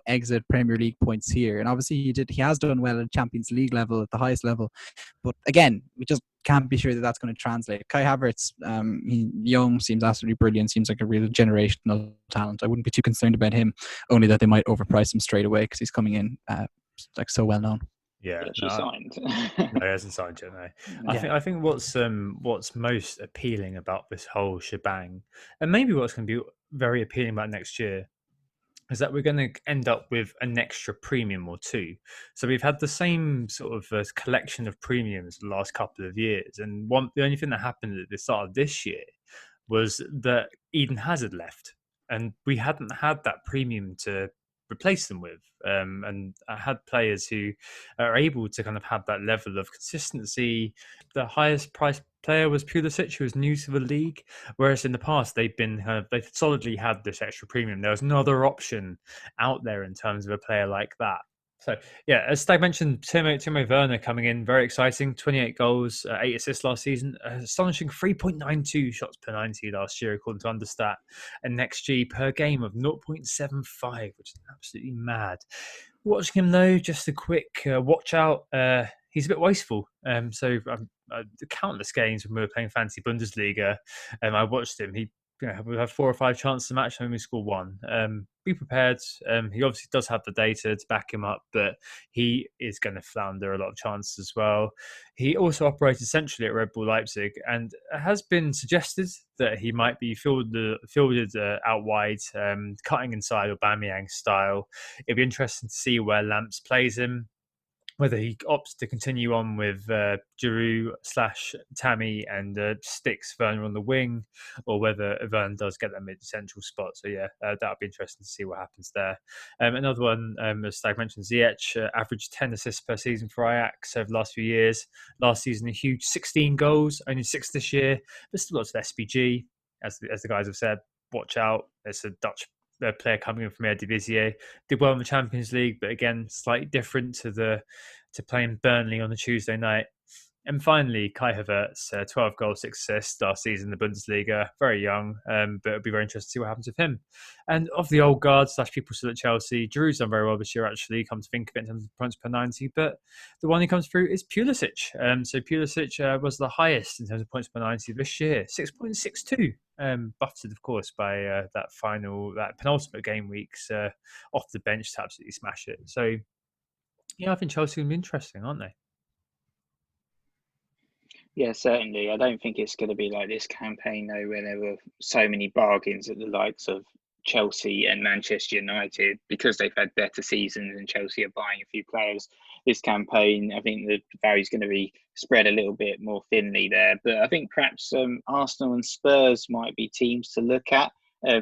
exit Premier League points here. And obviously he has done well at Champions League level, at the highest level. But again, we just can't be sure that that's going to translate. Kai Havertz, young, seems absolutely brilliant, seems like a real generational talent. I wouldn't be too concerned about him, only that they might overprice him straight away because he's coming in like so well known. Yeah, signed. No, he hasn't signed yet. No, I think what's most appealing about this whole shebang, and maybe what's going to be very appealing about next year, is that we're going to end up with an extra premium or two. So we've had the same sort of collection of premiums the last couple of years, and the only thing that happened at the start of this year was that Eden Hazard left, and we hadn't had that premium to replace them with, and I had players who are able to kind of have that level of consistency. The highest priced player was Pulisic, who was new to the league, whereas in the past they've solidly had this extra premium. There was no other option out there in terms of a player like that. So, yeah, as Stag mentioned, Timo Werner coming in, very exciting. 28 goals, 8 assists last season. Astonishing 3.92 shots per 90 last year, according to Understat. And XG per game of 0.75, which is absolutely mad. Watching him, though, just a quick watch out. He's a bit wasteful. So, countless games when we were playing Fantasy Bundesliga, I watched him. He we have 4 or 5 chances a match, and only score 1. Be prepared. He obviously does have the data to back him up, but he is going to flounder a lot of chances as well. He also operated centrally at Red Bull Leipzig, and it has been suggested that he might be fielded out wide, cutting inside Aubameyang style. It'd be interesting to see where Lamps plays him, whether he opts to continue on with Giroud / Tammy and sticks Werner on the wing, or whether Werner does get that mid-central spot. So yeah, that'll be interesting to see what happens there. Another one, as Stag mentioned, Ziyech averaged 10 assists per season for Ajax over the last few years. Last season, a huge 16 goals, only 6 this year. There's still lots of SPG, as the guys have said. Watch out, there's a Dutch player coming in from Eredivisie. Did well in the Champions League, but again, slightly different to playing Burnley on the Tuesday night. And finally, Kai Havertz, 12 goals, 6 assists last season in the Bundesliga. Very young, but it'll be very interesting to see what happens with him. And of the old guard / people still at Chelsea, Giroud's done very well this year, actually, come to think of it in terms of points per 90. But the one who comes through is Pulisic. So Pulisic was the highest in terms of points per 90 this year, 6.62. Buffeted, of course, by that penultimate game weeks off the bench to absolutely smash it. So, yeah, I think Chelsea will be interesting, aren't they? Yeah, certainly. I don't think it's going to be like this campaign, though, where there were so many bargains at the likes of Chelsea and Manchester United, because they've had better seasons and Chelsea are buying a few players. This campaign, I think the value is going to be spread a little bit more thinly there. But I think perhaps Arsenal and Spurs might be teams to look at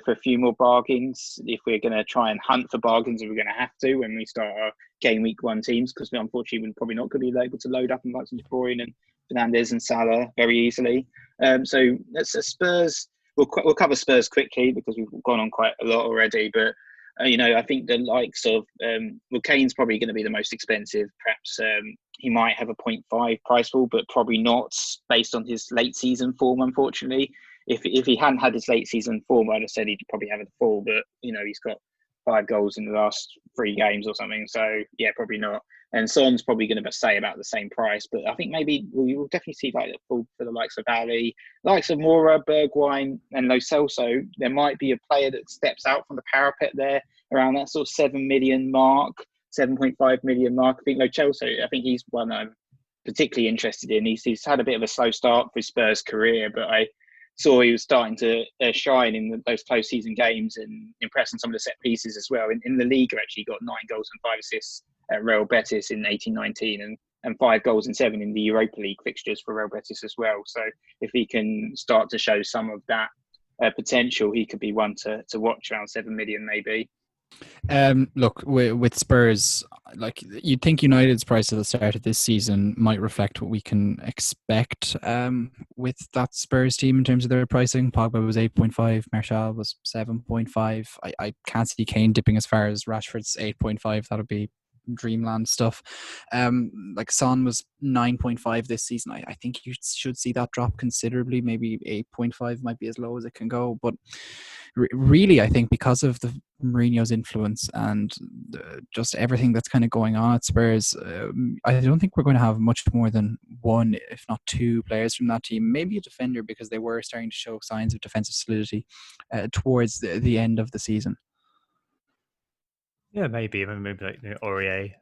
for a few more bargains if we're going to try and hunt for bargains, and we're going to have to when we start our game week 1 teams, because unfortunately we're probably not going to be able to load up on like De Bruyne and Fernandes and Salah very easily. So that's a Spurs. We'll cover Spurs quickly because we've gone on quite a lot already. But I think the likes of Kane's probably going to be the most expensive. Perhaps he might have a 0.5 price pool, but probably not based on his late season form. Unfortunately, if he hadn't had his late season form, I'd have said he'd probably have a full. But he's got 5 goals in the last 3 games or something. So yeah, probably not. And Son's probably going to stay about the same price, but I think maybe we will definitely see like the full for the likes of Ali, likes of Mora, Bergwijn, and Lo Celso. There might be a player that steps out from the parapet there around that sort of 7 million mark, 7.5 million mark. I think Lo Celso, I think he's one I'm particularly interested in. He's had a bit of a slow start for his Spurs career, but I saw he was starting to shine in those close season games and impress on some of the set pieces as well. In the league, actually got 9 goals and 5 assists at Real Betis in 18-19, and and 5 goals and 7 in the Europa League fixtures for Real Betis as well. So if he can start to show some of that potential, he could be one to watch, around 7 million maybe. Look, with Spurs, like you'd think United's price at the start of this season might reflect what we can expect with that Spurs team in terms of their pricing. Pogba was 8.5, Martial was 7.5. I can't see Kane dipping as far as Rashford's 8.5. That would be dreamland stuff. Like Son was 9.5 this season. I think you should see that drop considerably. Maybe 8.5 might be as low as it can go, but really I think because of the Mourinho's influence and just everything that's kind of going on at Spurs, I don't think we're going to have much more than one, if not two players from that team, maybe a defender, because they were starting to show signs of defensive solidity towards the end of the season. Yeah, maybe like Aurier.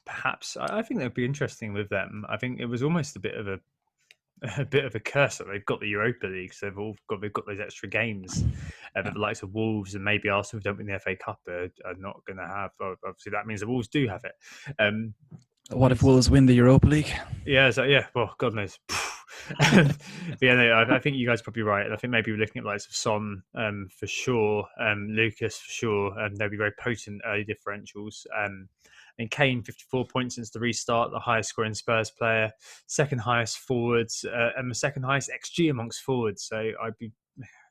Perhaps I think that'd be interesting with them. I think it was almost a bit of a curse that they've got the Europa League, so they've got those extra games. But the likes of Wolves and maybe Arsenal, who don't win the FA Cup, are not going to have. Obviously, that means the Wolves do have it. What if Wolves win the Europa League? Yeah, so yeah, well, God knows. But yeah, no, I think you guys are probably right. And I think maybe we're looking at likes of Son for sure, Lucas for sure, and they'll be very potent early differentials. And Kane, 54 points since the restart, the highest scoring Spurs player, second highest forwards, and the second highest XG amongst forwards. So I'd be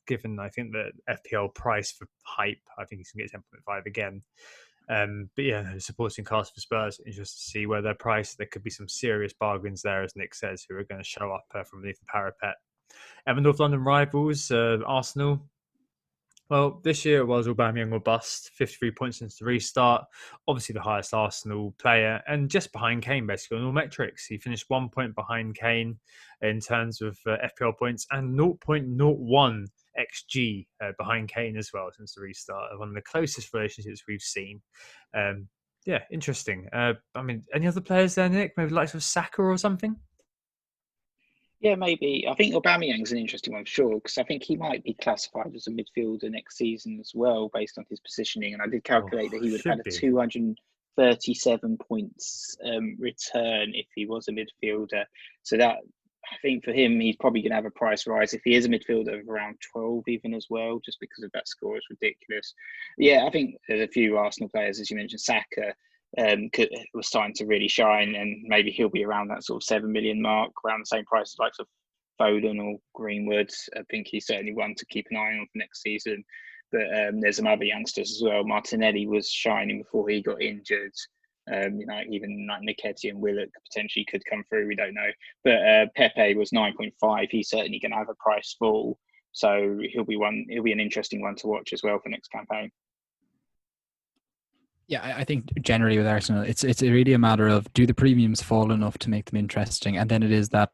given, I think, the FPL price for hype, I think he's going to get 10.5 again. But yeah, the supporting cast for Spurs, interested to see where they're priced. There could be some serious bargains there, as Nick says, who are going to show up from beneath the parapet. And the North London rivals, Arsenal. Well, this year it was Aubameyang or bust, 53 points since the restart. Obviously the highest Arsenal player, and just behind Kane, basically, on all metrics. He finished 1 point behind Kane in terms of FPL points, and 0.01 XG behind Kane as well since the restart. One of the closest relationships we've seen. Yeah, interesting. I mean, any other players there, Nick? Maybe the likes of Saka or something? Yeah, maybe. I think Aubameyang's an interesting one for sure, because I think he might be classified as a midfielder next season as well, based on his positioning. And I did calculate that he would have had a 237 points return if he was a midfielder. So that, I think for him, he's probably going to have a price rise if he is a midfielder of around 12 even as well, just because of that score is ridiculous. Yeah, I think there's a few Arsenal players, as you mentioned, Saka, was starting to really shine, and maybe he'll be around that sort of 7 million mark, around the same price as likes of Foden or Greenwood. I think he's certainly one to keep an eye on for next season. But there's some other youngsters as well. Martinelli was shining before he got injured. Even like Nketiah and Willock potentially could come through. We don't know. But Pepe was 9.5. He's certainly going to have a price fall. So he'll be an interesting one to watch as well for next campaign. Yeah, I think generally with Arsenal, it's really a matter of, do the premiums fall enough to make them interesting, and then it is that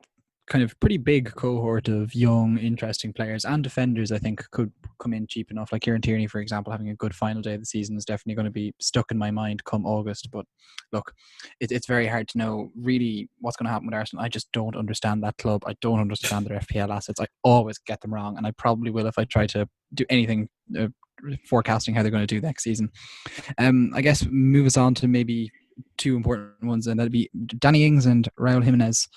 kind of pretty big cohort of young, interesting players and defenders I think could come in cheap enough. Like Kieran Tierney, for example, having a good final day of the season is definitely going to be stuck in my mind come August. But look, it's very hard to know really what's going to happen with Arsenal. I just don't understand that club. I don't understand their FPL assets. I always get them wrong, and I probably will if I try to do anything forecasting how they're going to do next season. I guess move us on to maybe two important ones, and that'd be Danny Ings and Raul Jimenez.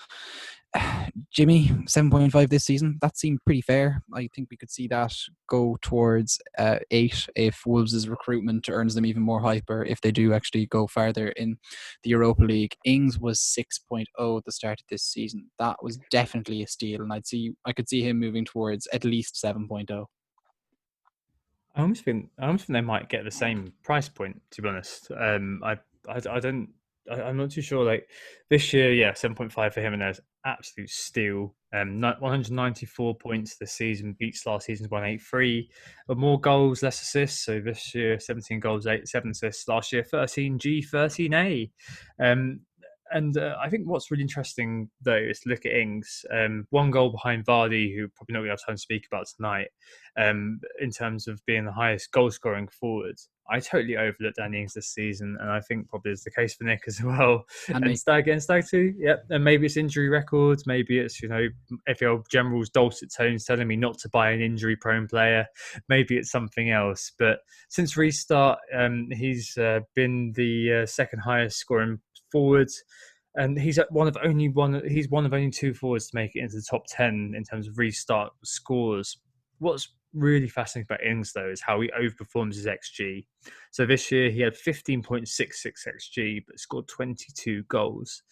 Jimmy, 7.5 this season. That seemed pretty fair. I think we could see that go towards 8 if Wolves' recruitment earns them even more hype, or if they do actually go farther in the Europa League. Ings was 6.0 at the start of this season. That was definitely a steal, and I could see him moving towards at least 7.0. I almost think they might get the same price point, to be honest. I'm not too sure. Like this year, yeah, 7.5 for him, and there's absolute steal. 194 points this season, beats last season's 183. But more goals, less assists. So this year, 17 goals, 7 assists. Last year, 13G, 13A. And I think what's really interesting, though, is to look at Ings. 1 goal behind Vardy, who probably not going to have time to speak about tonight, in terms of being the highest goal-scoring forward. I totally overlooked Danny Ings this season, and I think probably is the case for Nick as well. And Stag too. Yep. And maybe it's injury records. Maybe it's, FPL General's dulcet tones telling me not to buy an injury-prone player. Maybe it's something else. But since restart, he's been the second highest scoring forward. and he's one of only one. He's one of only two forwards to make it into the top 10 in terms of restart scores. What's really fascinating about Ings though is how he overperforms his xG. So this year he had 15.66 xG, but scored 22 goals.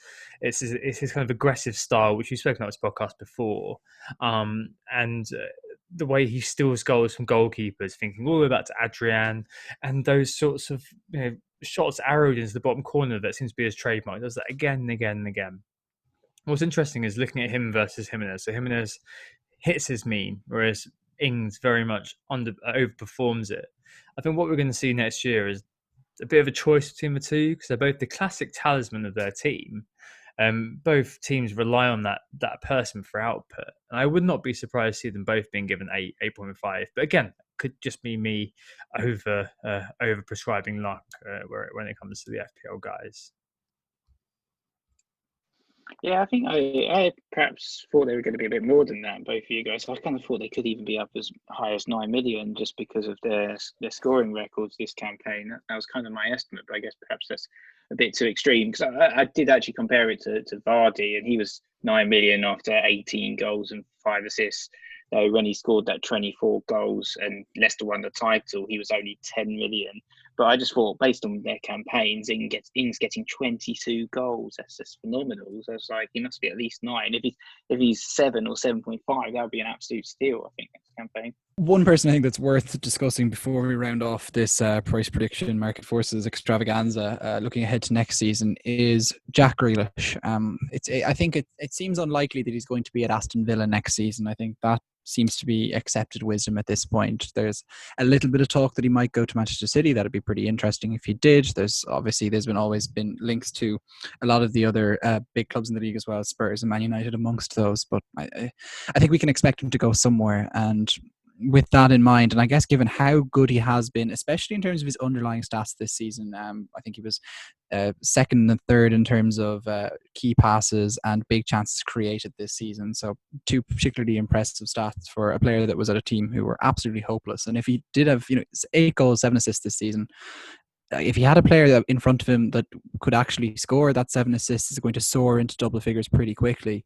It's his kind of aggressive style, which we've spoken about this podcast before, and the way he steals goals from goalkeepers, thinking all the way back to Adrian, and those sorts of shots arrowed into the bottom corner that seems to be his trademark. He does that again and again and again. What's interesting is looking at him versus Jimenez. So Jimenez hits his mean, whereas Ings very much overperforms it. I think what we're going to see next year is a bit of a choice between the two, because they're both the classic talisman of their team. Both teams rely on that person for output, and I would not be surprised to see them both being given 8.5. But again, could just be me over prescribing luck when it comes to the FPL guys. Yeah, I think I perhaps thought they were going to be a bit more than that, both of you guys. I kind of thought they could even be up as high as 9 million just because of their scoring records this campaign. That was kind of my estimate, but I guess perhaps that's a bit too extreme, because I did actually compare it to Vardy, and he was 9 million after 18 goals and 5 assists. When he scored that 24 goals and Leicester won the title, he was only 10 million. But I just thought, based on their campaigns, Ings getting 22 goals. That's just phenomenal. So it's like, he must be at least 9. If he's 7 or 7.5, that would be an absolute steal, I think, next campaign. One person I think that's worth discussing before we round off this price prediction market forces extravaganza, looking ahead to next season, is Jack Grealish. I think it seems unlikely that he's going to be at Aston Villa next season. I think that seems to be accepted wisdom at this point. There's a little bit of talk that he might go to Manchester City. That'd be pretty interesting if he did. There's always been links to a lot of the other big clubs in the league as well, Spurs and Man United amongst those. But I think we can expect him to go somewhere. And with that in mind, and I guess given how good he has been, especially in terms of his underlying stats this season, I think he was second and third in terms of key passes and big chances created this season. So two particularly impressive stats for a player that was at a team who were absolutely hopeless. And if he did have 8 goals, 7 assists this season, if he had a player in front of him that could actually score, that 7 assists is going to soar into double figures pretty quickly.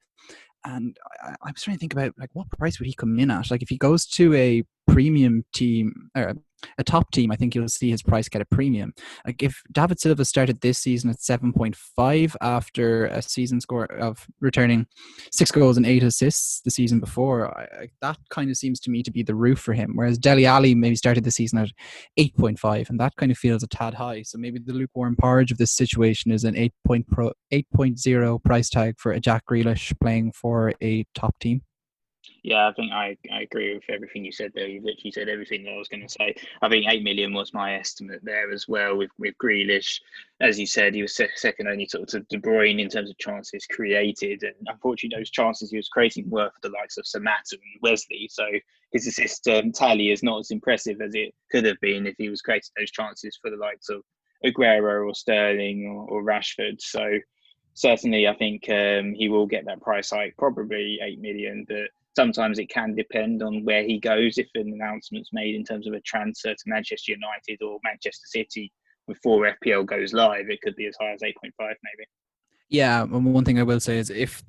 And I was trying to think about, like, what price would he come in at? Like, if he goes to a premium team or a top team, I think you'll see his price get a premium. Like, if David Silva started this season at 7.5 after a season score of returning 6 goals and 8 assists the season before, that kind of seems to me to be the roof for him. Whereas Dele Alli maybe started the season at 8.5, and that kind of feels a tad high. So maybe the lukewarm porridge of this situation is an 8.0 price tag for a Jack Grealish playing for a top team. Yeah, I think I agree with everything you said there. You've literally said everything that I was going to say. I think 8 million was my estimate there as well with Grealish. As you said, he was second only sort of to De Bruyne in terms of chances created. And unfortunately, those chances he was creating were for the likes of Samata and Wesley. So his assist tally is not as impressive as it could have been if he was creating those chances for the likes of Aguero or Sterling or Rashford. So certainly, I think he will get that price hike, probably 8 million. But sometimes it can depend on where he goes. If an announcement's made in terms of a transfer to Manchester United or Manchester City before FPL goes live, it could be as high as 8.5 maybe. Yeah, one thing I will say is if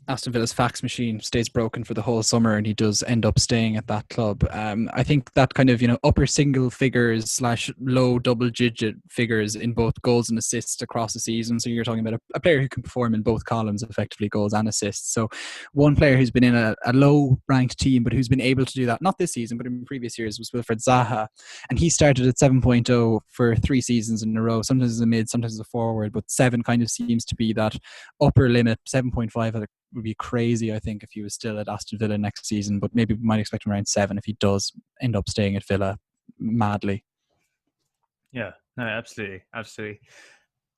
Aston Villa's fax machine stays broken for the whole summer and he does end up staying at that club, I think that kind of, upper single figures / low double digit figures in both goals and assists across the season. So you're talking about a player who can perform in both columns, effectively goals and assists. So one player who's been in a low ranked team but who's been able to do that, not this season but in previous years, was Wilfred Zaha, and he started at 7.0 for 3 seasons in a row, sometimes as a mid, sometimes as a forward, but 7 kind of seems to be that upper limit. 7.5 would be crazy, I think, if he was still at Aston Villa next season, but maybe we might expect him around 7 if he does end up staying at Villa madly. Yeah, no, absolutely.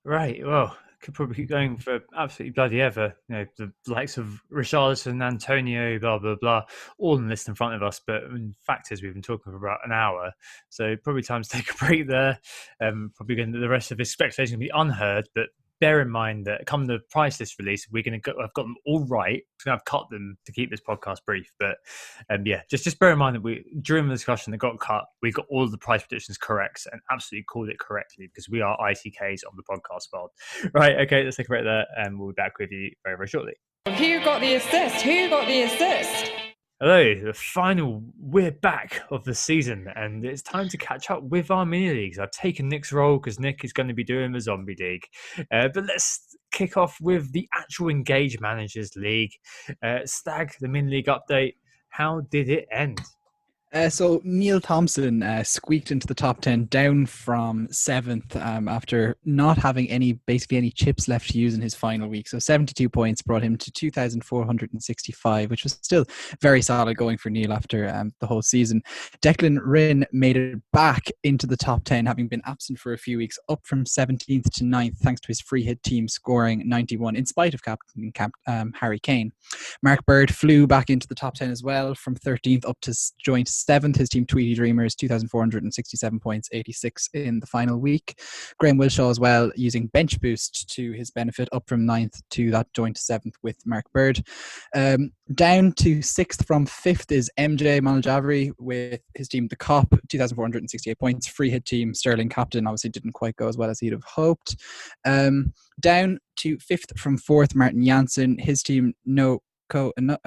Right, well, could probably keep going for absolutely bloody ever. The likes of Richarlison, Antonio, blah, blah, blah, all on the list in front of us. But in fact is, we've been talking for about an hour. So probably time to take a break there. Probably going to the rest of this speculation will be unheard, but bear in mind that come the price list release, we're going to I've got them all right. I've cut them to keep this podcast brief, but yeah, just bear in mind that during the discussion that got cut, we got all of the price predictions correct and absolutely called it correctly because we are ITKs on the podcast world. Right, okay, let's take a break there, and we'll be back with you very, very shortly. Who got the assist? Who got the assist? Hello, the final we're back of the season, and it's time to catch up with our mini leagues. I've taken Nick's role because Nick is going to be doing the Zombie League. But let's kick off with the actual Engage Managers League. Stag, the mini league update. How did it end? So Neil Thompson squeaked into the top 10 down from 7th after not having basically any chips left to use in his final week. So 72 points brought him to 2,465, which was still very solid going for Neil after the whole season. Declan Rinn made it back into the top 10, having been absent for a few weeks, up from 17th to 9th, thanks to his free hit team scoring 91, in spite of captain Harry Kane. Mark Bird flew back into the top 10 as well, from 13th up to joint 7th. His team Tweety Dreamers, 2,467 points, 86 in the final week. Graham Wilshaw as well, using bench boost to his benefit, up from 9th to that joint 7th with Mark Bird. Down to 6th from 5th is MJ Maljavri with his team The Cop, 2,468 points. Free hit team Sterling captain, obviously didn't quite go as well as he'd have hoped. Down to 5th from 4th, Martin Janssen, his team No Co Enough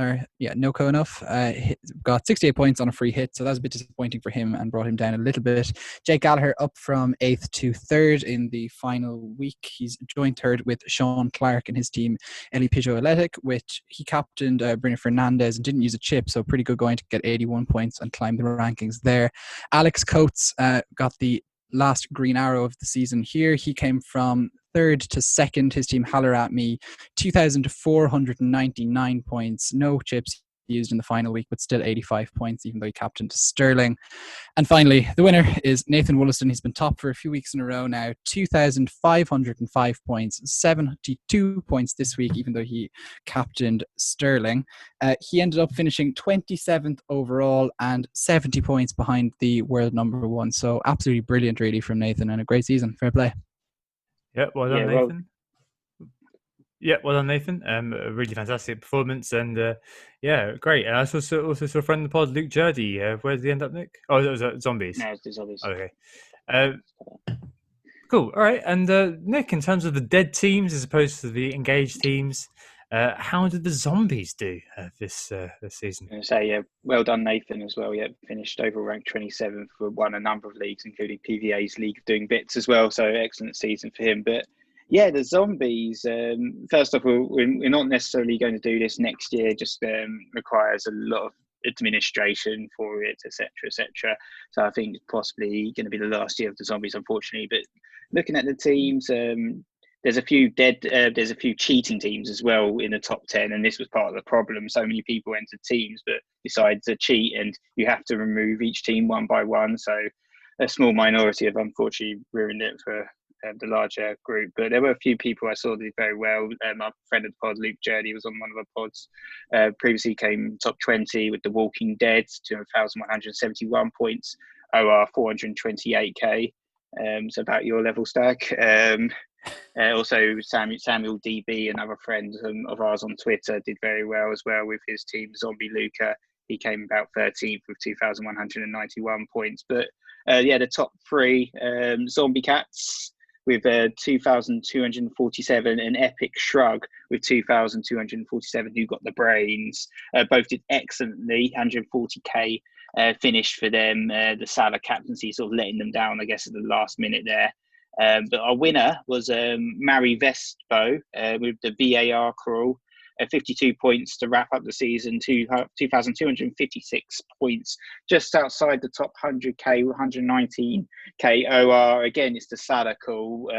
got 68 points on a free hit, so that was a bit disappointing for him and brought him down a little bit. Jake Gallagher up from 8th to 3rd in the final week. He's joined 3rd with Sean Clark and his team Eli Peugeot Athletic, which he captained Bruno Fernandes and didn't use a chip, so pretty good going to get 81 points and climb the rankings there. Alex Coates got the last green arrow of the season here. He came from 3rd to 2nd. His team Holler at Me, 2,499 points. No chips used in the final week, but still 85 points, even though he captained Sterling. And finally, the winner is Nathan Wollaston. He's been top for a few weeks in a row now. 2,505 points, 72 points this week, even though he captained Sterling. He ended up finishing 27th overall and 70 points behind the world number 1. So absolutely brilliant, really, from Nathan, and a great season. Fair play. Yeah, well done, Nathan. Well done, Nathan. A really fantastic performance, and great. And I also saw a friend of the pod, Luke Jurdy. Where did he end up, Nick? Oh, it was Zombies. No, it's the Zombies. Okay. Cool. All right. And Nick, in terms of the dead teams as opposed to the engaged teams, how did the Zombies do this season? I'm going to say, well done, Nathan, as well. Yeah, finished overall ranked 27th, won a number of leagues, including PVA's League of Doing Bits as well. So excellent season for him. But yeah, the Zombies, first off, we're not necessarily going to do this next year, just requires a lot of administration for it, etc., etc. So I think it's possibly going to be the last year of the Zombies, unfortunately. But looking at the teams, there's a few cheating teams as well in the top 10, and this was part of the problem. So many people entered teams but decided to cheat, and you have to remove each team one by one. So a small minority have unfortunately ruined it for the larger group. But there were a few people I saw did very well. My friend of the pod, Luke Jurdy, was on one of the pods. Previously came top 20 with The Walking Dead, 2,171 points, OR 428k. So about your level, Stack. Also, Samuel DB, another friend of ours on Twitter, did very well as well with his team, Zombie Luca. He came about 13th with 2,191 points. But the top 3, Zombie Cats with 2,247, and Epic Shrug with 2,247, who got the brains. Both did excellently, 140k finish for them. The Salah captaincy sort of letting them down, I guess, at the last minute there. But our winner was Mary Vespo with the VAR crawl. 52 points to wrap up the season, 2,256 points, just outside the top 100k, 119k OR. Again, it's the Salah call.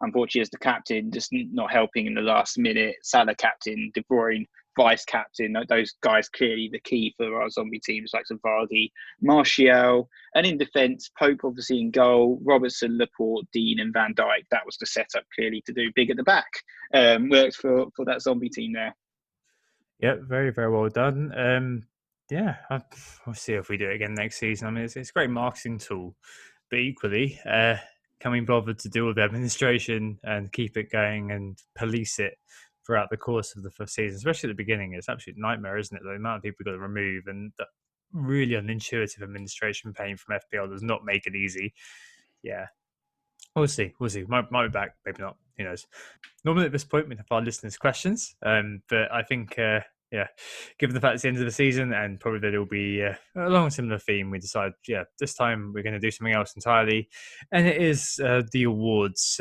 Unfortunately, as the captain, just not helping in the last minute. Salah captain, De Bruyne vice captain. Those guys clearly the key for our Zombie teams, like Vardy, Martial, and in defence, Pope obviously in goal, Robertson, Laporte, Dean, and Van Dijk. That was the setup clearly to do big at the back. Worked for that Zombie team there. Yeah, very, very well done. We'll see if we do it again next season. I mean, it's a great marketing tool, but equally, can we bother to do all the administration and keep it going and police it throughout the course of the first season, especially at the beginning? It's an absolute nightmare, isn't it? The amount of people we've got to remove, and the really unintuitive administration pain from FPL does not make it easy. Yeah. We'll see. Might be back, maybe not. Who knows? Normally at this point we'd have our listeners' questions, but I think, given the fact it's the end of the season and probably that it'll be along a similar theme, we decided, this time we're going to do something else entirely, and it is the awards.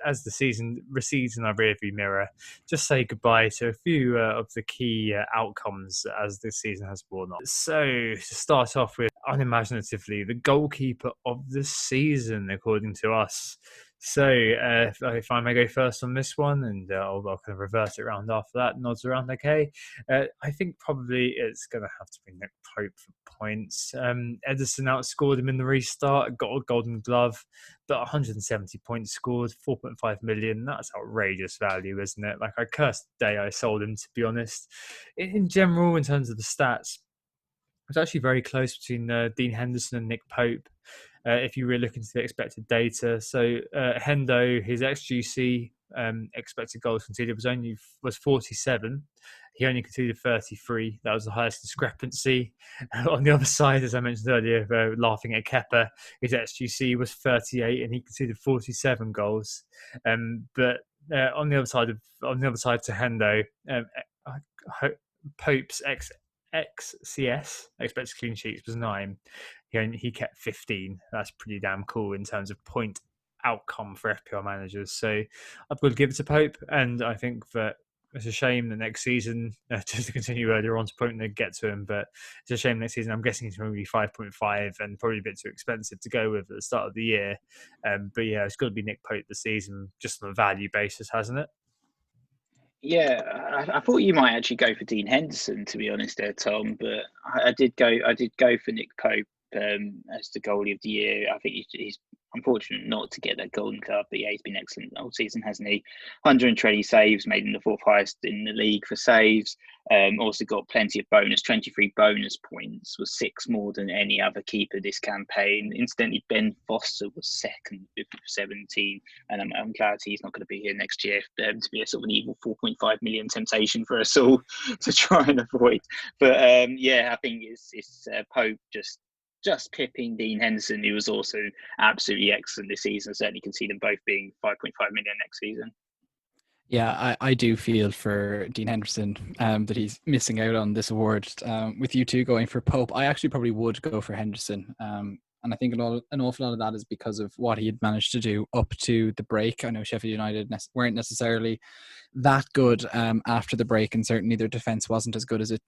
As the season recedes in our rearview mirror, just say goodbye to a few of the key outcomes as this season has worn on. So, to start off with, unimaginatively, the goalkeeper of the season, according to us. So, if I may go first on this one, and I'll kind of reverse it around after that, nods around okay. I think probably it's going to have to be Nick Pope for points. Ederson outscored him in the restart, got a golden glove, but 170 points scored, 4.5 million. That's outrageous value, isn't it? Like, I cursed the day I sold him, to be honest. In general, in terms of the stats, it was actually very close between Dean Henderson and Nick Pope. If you were looking to the expected data, so Hendo, his XGC, expected goals conceded, was 47. He only conceded 33. That was the highest discrepancy. On the other side, as I mentioned earlier, laughing at Kepa, his XGC was 38 and he conceded 47 goals. But on the other side to Hendo, Pope's XCS, expected clean sheets, was 9. He kept 15. That's pretty damn cool in terms of point outcome for FPL managers. So I've got to give it to Pope, and I think that it's a shame that next season, just to continue earlier on to point and get to him, but it's a shame next season. I'm guessing it's going to be 5.5 and probably a bit too expensive to go with at the start of the year. But yeah, it's got to be Nick Pope this season, just on a value basis, hasn't it? Yeah, I thought you might actually go for Dean Henderson, to be honest, there, Tom. But I did go for Nick Pope as the goalie of the year. I think he's unfortunate not to get that golden glove, but yeah, he's been excellent all season, hasn't he? 120 saves, made him the 4th highest in the league for saves. Also got plenty of bonus, 23 bonus points, was 6 more than any other keeper this campaign. Incidentally, Ben Foster was second with 17, and I'm glad he's not going to be here next year to be a sort of an evil 4.5 million temptation for us all to try and avoid. But I think it's Pope just pipping Dean Henderson, who was also absolutely excellent this season. Certainly can see them both being 5.5 million next season. Yeah, I do feel for Dean Henderson that he's missing out on this award. With you two going for Pope, I actually probably would go for Henderson. And I think an awful lot of that is because of what he had managed to do up to the break. I know Sheffield United weren't necessarily that good after the break, and certainly their defence wasn't as good as it,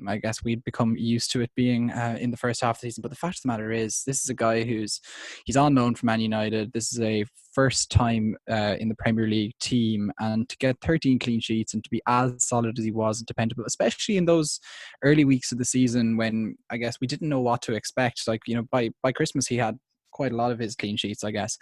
I guess, we'd become used to it being in the first half of the season. But the fact of the matter is, this is a guy he's on loan from Man United. This is a first time in the Premier League team, and to get 13 clean sheets and to be as solid as he was and dependable, especially in those early weeks of the season when I guess we didn't know what to expect. Like, by Christmas he had quite a lot of his clean sheets, I guess.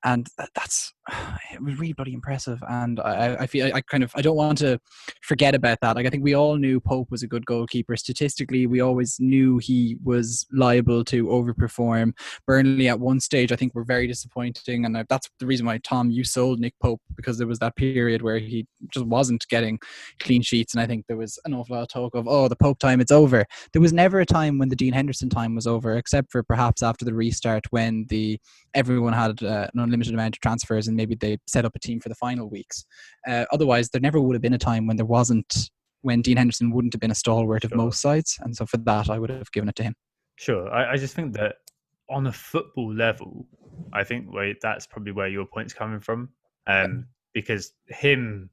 And it was really bloody impressive. And I feel I don't want to forget about that. Like, I think we all knew Pope was a good goalkeeper. Statistically, we always knew he was liable to overperform. Burnley at one stage, I think, were very disappointing. And that's the reason why, Tom, you sold Nick Pope, because there was that period where he just wasn't getting clean sheets. And I think there was an awful lot of talk of, the Pope time, it's over. There was never a time when the Dean Henderson time was over, except for perhaps after the restart when everyone had an unlimited amount of transfers and maybe they set up a team for the final weeks. Otherwise, there never would have been a time when when Dean Henderson wouldn't have been a stalwart of most sides. And so for that, I would have given it to him. Sure. I just think that on a football level, I think that's probably where your point's coming from. Because him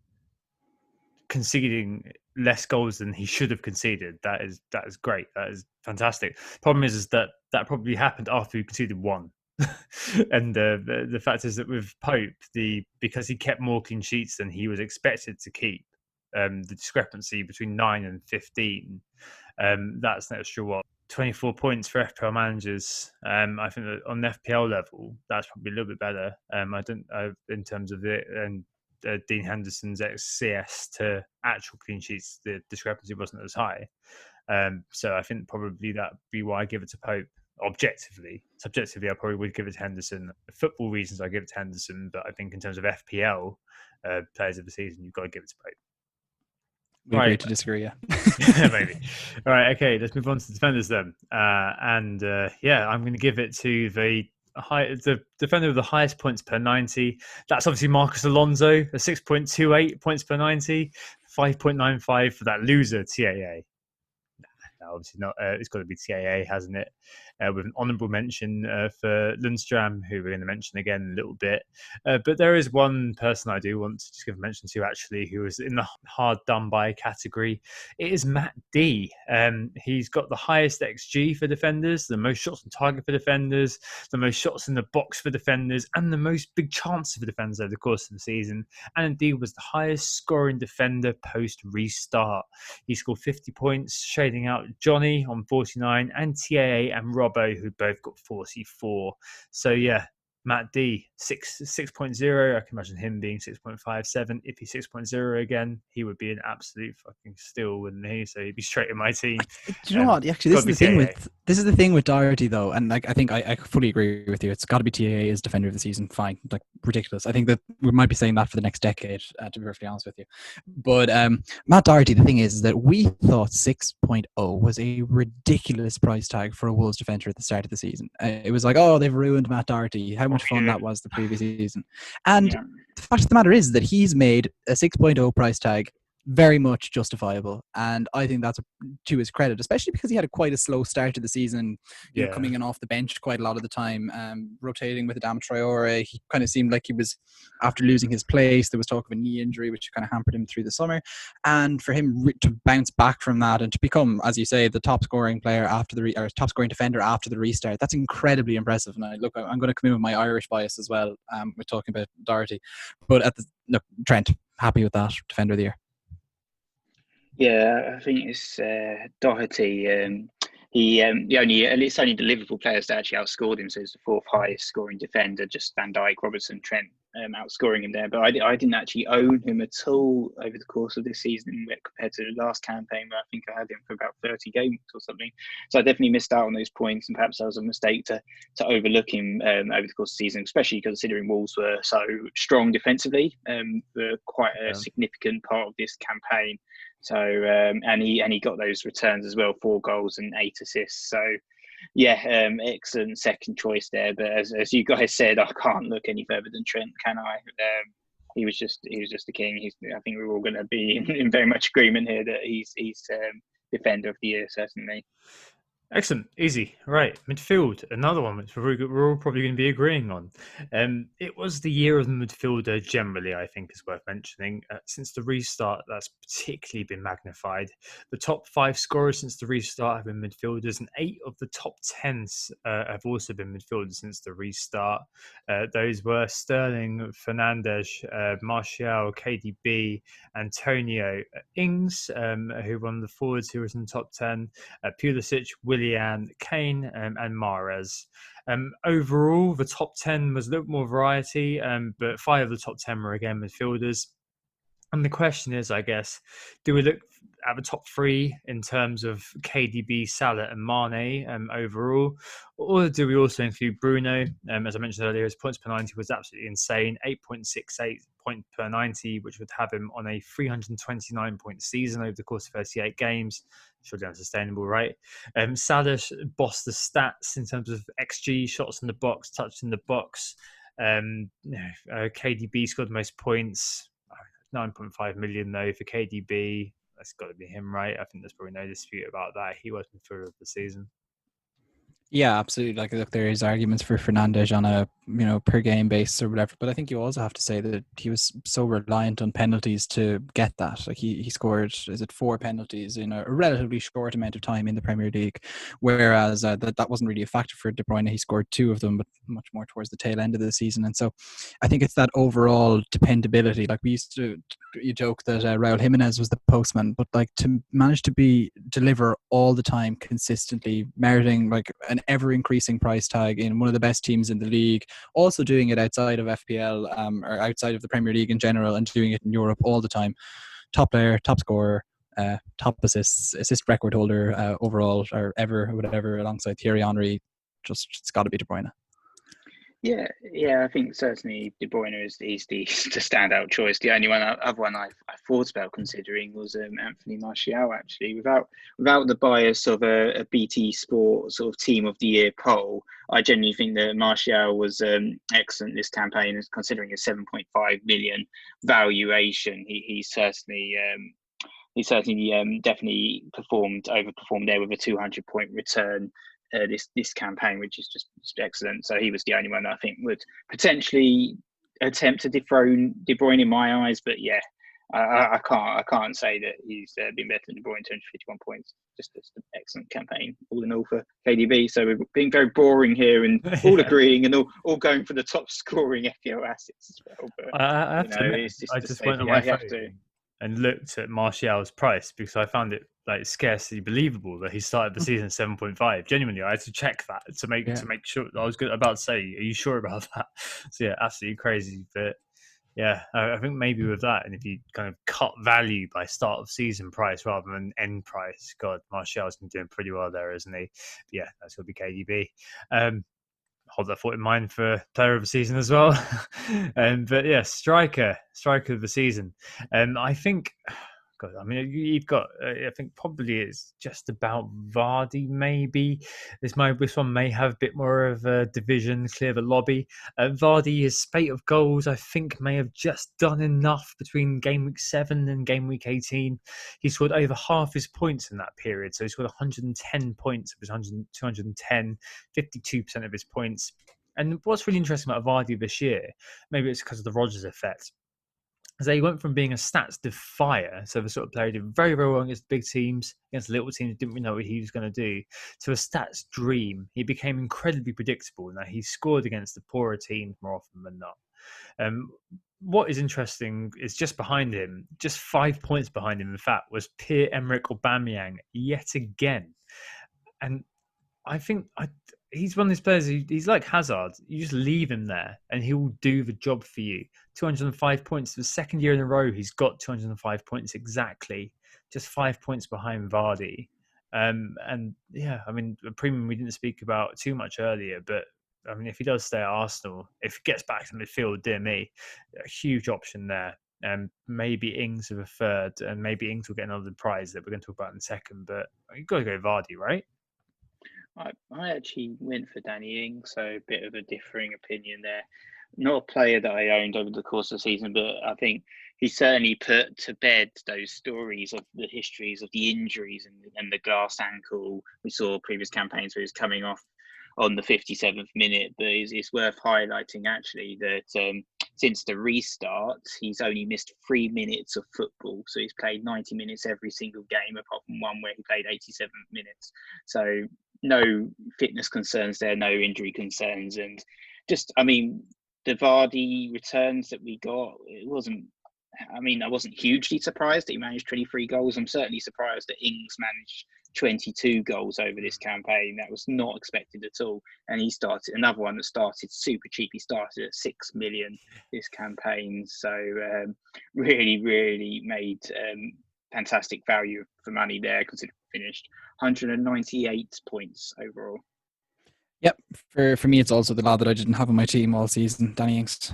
conceding less goals than he should have conceded, that is great. That is fantastic. Problem is that probably happened after he conceded 1. And the fact is that with Pope, because he kept more clean sheets than he was expected to keep, the discrepancy between 9 and 15, that's an extra 24 points for FPL managers. I think that on the FPL level, that's probably a little bit better. In terms of it, and Dean Henderson's XCS to actual clean sheets, the discrepancy wasn't as high. So I think probably that'd be why I give it to Pope objectively. Subjectively, I probably would give it to Henderson. For football reasons, I give it to Henderson, but I think in terms of FPL players of the season, you've got to give it to both. We agree to disagree, yeah. Maybe. All right, okay, let's move on to the defenders then. I'm going to give it to the defender with the highest points per 90. That's obviously Marcus Alonso, a 6.28 points per 90, 5.95 for that loser, TAA. No, obviously not. It's got to be TAA, hasn't it? With an honourable mention for Lundstram, who we're going to mention again in a little bit. But there is one person I do want to just give a mention to, actually, who is in the hard done by category. It is Matt D. He's got the highest XG for defenders, the most shots on target for defenders, the most shots in the box for defenders, and the most big chances for defenders over the course of the season. And indeed was the highest scoring defender post restart. He scored 50 points, shading out Johnny on 49 and TAA and Robbo, who both got 44. So yeah, Matt D, 6.0. I can imagine him being 6.57. If he's 6.0 again, he would be an absolute fucking steal, wouldn't he? So he'd be straight in my team. Do you know what? Actually, this is the thing with Doherty, though, and like I think I fully agree with you. It's got to be TAA as defender of the season. Fine, like ridiculous. I think that we might be saying that for the next decade, to be perfectly honest with you. But Matt Doherty, the thing is that we thought 6.0 was a ridiculous price tag for a Wolves defender at the start of the season. It was like, oh, they've ruined Matt Doherty. How much fun that was the previous season. And the fact of the matter is that he's made a 6.0 price tag very much justifiable, and I think that's to his credit, especially because he had quite a slow start to the season, you know, coming in off the bench quite a lot of the time, rotating with Adama Traore. He kind of seemed like he was, after losing his place, there was talk of a knee injury which kind of hampered him through the summer, and for him to bounce back from that and to become, as you say, the top scoring player after the top scoring defender after the restart, that's incredibly impressive. And I'm going to come in with my Irish bias as well. We're talking about Doherty, but Trent, happy with that, defender of the year. Yeah, I think it's Doherty. It's only the Liverpool players that actually outscored him. So it's the fourth highest scoring defender, just Van Dijk, Robertson, Trent outscoring him there. But I didn't actually own him at all over the course of this season compared to the last campaign, where I think I had him for about 30 games or something. So I definitely missed out on those points, and perhaps that was a mistake to overlook him over the course of the season, especially considering Wolves were so strong defensively for quite a significant part of this campaign. So and he got those returns as well, 4 goals and 8 assists. So yeah, excellent second choice there. But as you guys said, I can't look any further than Trent, can I? He was just the king. I think we're all going to be in very much agreement here that he's defender of the year, certainly. Excellent, easy. Right, midfield, another one which we're all probably going to be agreeing on. It was the year of the midfielder generally, I think, is worth mentioning. Since the restart, that's particularly been magnified. The top 5 scorers since the restart have been midfielders, and 8 of the top 10 have also been midfielders since the restart. Those were Sterling, Fernandes, Martial, KDB, Antonio, Ings, who won the forwards who was in the top 10, Pulisic, Willian, Kane, and Mahrez. Overall, the top 10 was a little more variety, but 5 of the top 10 were again midfielders. And the question is, I guess, do we look at the top 3 in terms of KDB, Salah and Mane overall? Or do we also include Bruno? As I mentioned earlier, his points per 90 was absolutely insane, 8.68 points per 90, which would have him on a 329-point season over the course of 38 games. Surely unsustainable, right? Salah bossed the stats in terms of XG, shots in the box, touched in the box. KDB scored the most points. 9.5 million though for KDB. That's got to be him, right? I think there's probably no dispute about that. He was midfielder of the season. Yeah, absolutely. Like, look, there is arguments for Fernandes on a per game basis or whatever, but I think you also have to say that he was so reliant on penalties to get that. Like he scored, 4 penalties in a relatively short amount of time in the Premier League, whereas that wasn't really a factor for De Bruyne. He scored 2 of them, but much more towards the tail end of the season. And so I think it's that overall dependability. Like we used to joke that Raul Jimenez was the postman, but like to manage to deliver all the time consistently, meriting like an ever increasing price tag in one of the best teams in the league, also doing it outside of FPL or outside of the Premier League in general, and doing it in Europe all the time. Top player, top scorer, top assist record holder overall or ever, whatever, alongside Thierry Henry. it's got to be De Bruyne. Yeah, I think certainly De Bruyne is the standout choice. The only other one I thought about considering was Anthony Martial. Actually, without the bias of a BT Sport sort of Team of the Year poll, I genuinely think that Martial was excellent this campaign. Considering his 7.5 million valuation, he certainly definitely overperformed there with a 200-point return. This campaign, which is just excellent. So he was the only one that I think would potentially attempt to dethrone De Bruyne in my eyes. But yeah, I can't say that he's been better than De Bruyne. 251 points, just an excellent campaign all in all for KDB. So we're being very boring here and all agreeing and all going for the top scoring FPL assets as well. But I just went on my phone and looked at Martial's price because I found it like scarcely believable that he started the season 7.5. Genuinely, I had to check that to make sure. I was about to say, are you sure about that? So yeah, absolutely crazy. But yeah, I think maybe with that, and if you kind of cut value by start of season price rather than end price, God, Martial's been doing pretty well there, isn't he? But yeah, that's going to be KDB. Hold that thought in mind for player of the season as well. But yeah, striker of the season. I think, God, I mean, you've got. I think probably it's just about Vardy. Maybe this one may have a bit more of a division, clear the lobby. Vardy, his spate of goals, I think, may have just done enough between game week 7 and game week 18. He scored over half his points in that period, so he scored 110 points of his 210, 52% of his points. And what's really interesting about Vardy this year, maybe it's because of the Rodgers effect. They went from being a stats defier, so the sort of player who did very, very well against big teams, against little teams, didn't really know what he was going to do, to a stats dream. He became incredibly predictable. Now, he scored against the poorer teams more often than not. What is interesting is just behind him, just 5 points behind him, in fact, was Pierre-Emerick Aubameyang yet again. And I think he's one of those players he's like Hazard. You just leave him there and he will do the job for you. 205 points. The second year in a row, he's got 205 points exactly. Just 5 points behind Vardy. And yeah, I mean, the premium we didn't speak about too much earlier, but I mean, if he does stay at Arsenal, if he gets back to midfield, dear me, a huge option there. And maybe Ings with a third, and maybe Ings will get another prize that we're going to talk about in a second. But you've got to go Vardy, right? I actually went for Danny Ings, so a bit of a differing opinion there. Not a player that I owned over the course of the season, but I think he certainly put to bed those stories of the histories of the injuries and the glass ankle. We saw previous campaigns where he was coming off on the 57th minute, but it's worth highlighting actually that since the restart, he's only missed 3 minutes of football. So he's played 90 minutes every single game, apart from one where he played 87 minutes. So no fitness concerns there, no injury concerns. And just, I mean, the Vardy returns that we got, I wasn't hugely surprised that he managed 23 goals. I'm certainly surprised that Ings managed 22 goals over this campaign. That was not expected at all. And he started, another one that started super cheap. He started at 6 million this campaign. So really, really made fantastic value for money there, considering finished 198 points overall. Yep, for me, it's also the lad that I didn't have on my team all season, Danny Ings,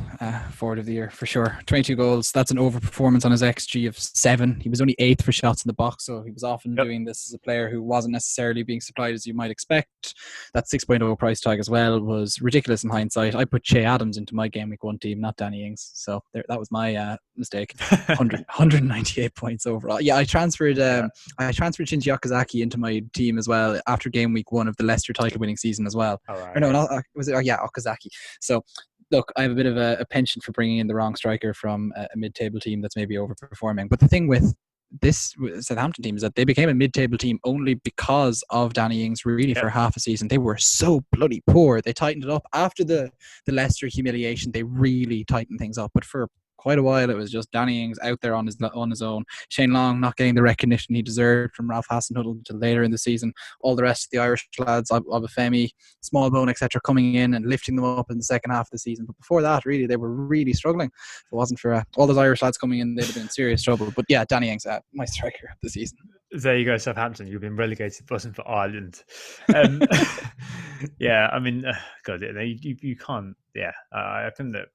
forward of the year for sure. 22 goals. That's an overperformance on his XG of 7. He was only 8th for shots in the box, so he was often doing this as a player who wasn't necessarily being supplied as you might expect. That 6.0 price tag as well was ridiculous in hindsight. I put Che Adams into my game week 1 team, not Danny Ings, so that was my mistake. 198 points overall. Yeah, I transferred Shinji Okazaki into my team as well after game week 1 of the Leicester title winning season as well. Right. Or no, Okazaki. So, look, I have a bit of a penchant for bringing in the wrong striker from a mid-table team that's maybe overperforming. But the thing with this Southampton team is that they became a mid-table team only because of Danny Ings, really, for half a season. They were so bloody poor. They tightened it up. After the Leicester humiliation, they really tightened things up. But for quite a while, it was just Danny Ings out there on his own. Shane Long not getting the recognition he deserved from Ralph Hasenhüttl until later in the season. All the rest of the Irish lads, Obafemi, Smallbone, etc., coming in and lifting them up in the second half of the season. But before that, really, they were really struggling. If it wasn't for all those Irish lads coming in, they'd have been in serious trouble. But yeah, Danny Ings, my striker of the season. There you go, Southampton. You've been relegated. It wasn't for Ireland. Yeah, I mean, God, you can't. Yeah, I think that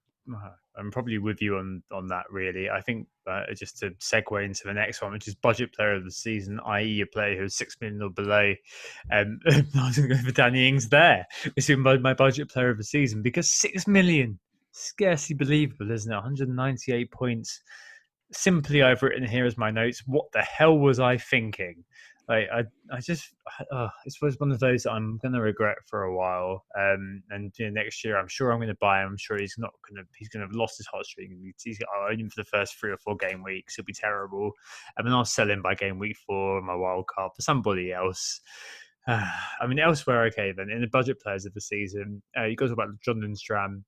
I'm probably with you on that. Really, I think just to segue into the next one, which is budget player of the season, i.e., a player who's 6 million or below. I was going to go for Danny Ings there. It's been my budget player of the season because 6 million, scarcely believable, isn't it? 198 points. Simply, I've written here as my notes. What the hell was I thinking? Like, I just, it's one of those that I'm going to regret for a while. And next year, I'm sure I'm going to buy him. I'm sure he's not going to, he's going to have lost his hot streak. I'll own him for the first 3 or 4 game weeks. It'll be terrible. And then I'll sell him by game week 4, my wild card for somebody else. I mean, elsewhere, okay, then in the budget players of the season, you guys talk about John Lundstram.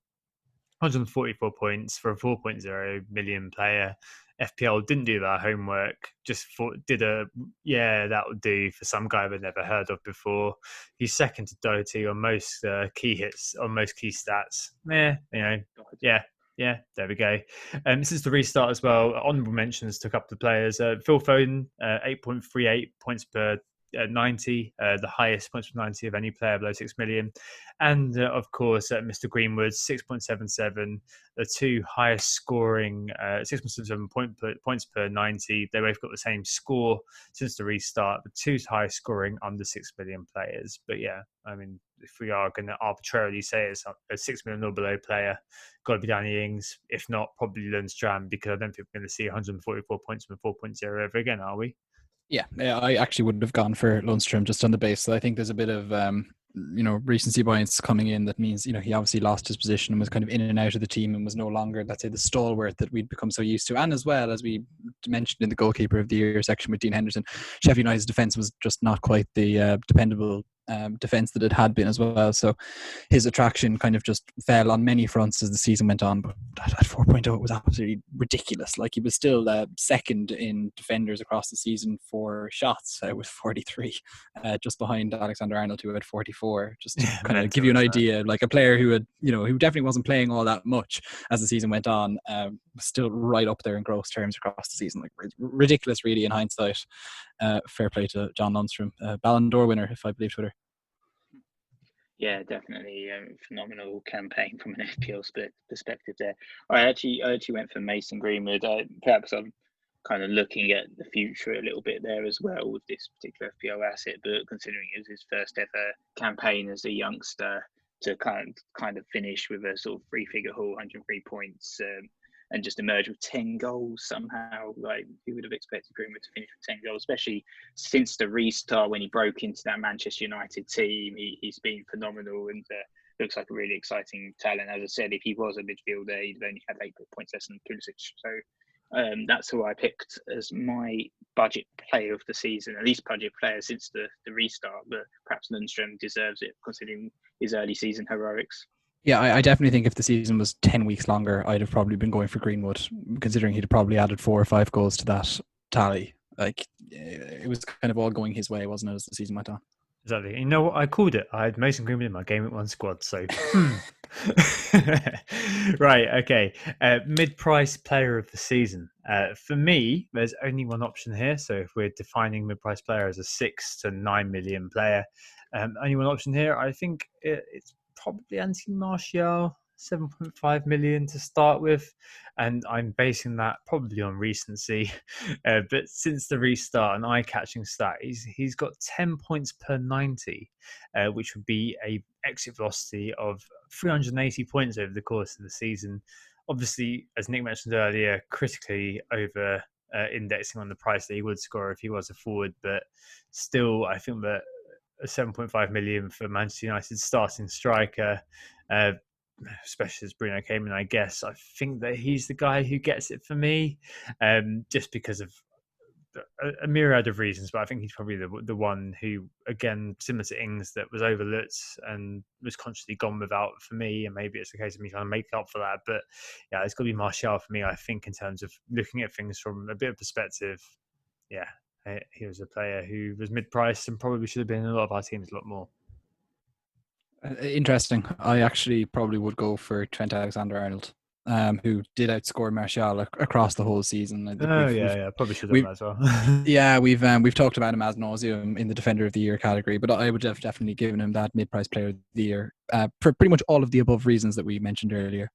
144 points for a 4.0 million player. FPL didn't do their homework, just that would do for some guy they've never heard of before. He's second to Doherty on most key hits, on most key stats. Yeah, there we go. Since the restart as well, honourable mentions to a couple of players. Phil Foden, 8.38 points per 90, the highest points per 90 of any player below 6 million. And of course, Mr. Greenwood, 6.77, the two highest scoring, 6.77 points per 90. They both got the same score since the restart, the two highest scoring under 6 million players. But yeah, I mean, if we are going to arbitrarily say it's a 6 million or below player, got to be Danny Ings. If not, probably Lundstram, because I don't think we're going to see 144 points from 4.0 ever again, are we? Yeah, I actually would have gone for Lundstrom just on the base. So I think there's a bit of recency bias coming in. That means he obviously lost his position and was kind of in and out of the team and was no longer, let's say, the stalwart that we'd become so used to. And as well, as we mentioned in the goalkeeper of the year section with Dean Henderson, Sheffield United's defence was just not quite the dependable defence that it had been as well. So his attraction kind of just fell on many fronts as the season went on. But at 4.0, it was absolutely ridiculous. Like, he was still second in defenders across the season for shots with 43, just behind Alexander Arnold, who had 44. Just to kind of give you an idea, like a player who had, who definitely wasn't playing all that much as the season went on, was still right up there in gross terms across the season. Like, ridiculous, really, in hindsight. Fair play to John Lundstrom, Ballon d'Or winner, if I believe Twitter. Yeah, definitely a phenomenal campaign from an FPL perspective there. I actually went for Mason Greenwood. Perhaps I'm kind of looking at the future a little bit there as well with this particular FPL asset, but considering it was his first ever campaign as a youngster, to kind of finish with a sort of 3-figure haul, 103 points, and just emerge with 10 goals somehow. Like, who would have expected Greenwood to finish with 10 goals, especially since the restart when he broke into that Manchester United team. He's been phenomenal and looks like a really exciting talent. As I said, if he was a midfielder, he'd have only had 8 points less than Pulisic. So that's who I picked as my budget player of the season, at least budget player since the restart. But perhaps Lundstrom deserves it considering his early season heroics. Yeah, I definitely think if the season was 10 weeks longer, I'd have probably been going for Greenwood, considering he'd probably added 4 or 5 goals to that tally. Like, it was kind of all going his way, wasn't it, as the season went on? Exactly. You know what? I called it. I had Mason Greenwood in my Game Week 1 squad. So, right, okay. Mid-price player of the season. For me, there's only one option here. So if we're defining mid-price player as a 6 to 9 million player, only one option here. I think it's probably Anthony Martial, 7.5 million to start with, and I'm basing that probably on recency. But since the restart, an eye-catching stat, he's got 10 points per 90, which would be a exit velocity of 380 points over the course of the season. Obviously, as Nick mentioned earlier, critically over indexing on the price that he would score if he was a forward, but still, I think that 7.5 million for Manchester United starting striker, especially as Bruno came in, I guess I think that he's the guy who gets it for me, just because of a myriad of reasons. But I think he's probably the one who, again, similar to Ings, that was overlooked and was consciously gone without for me. And maybe it's a case of me trying to make up for that. But yeah, it's got to be Martial for me, I think, in terms of looking at things from a bit of perspective. Yeah, he was a player who was mid-priced and probably should have been in a lot of our teams a lot more. Interesting. I actually probably would go for Trent Alexander-Arnold. who did outscore Martial across the whole season. I think probably should have done that as well. Yeah, we've talked about him ad nauseum in the Defender of the Year category, but I would have definitely given him that mid-price Player of the Year for pretty much all of the above reasons that we mentioned earlier.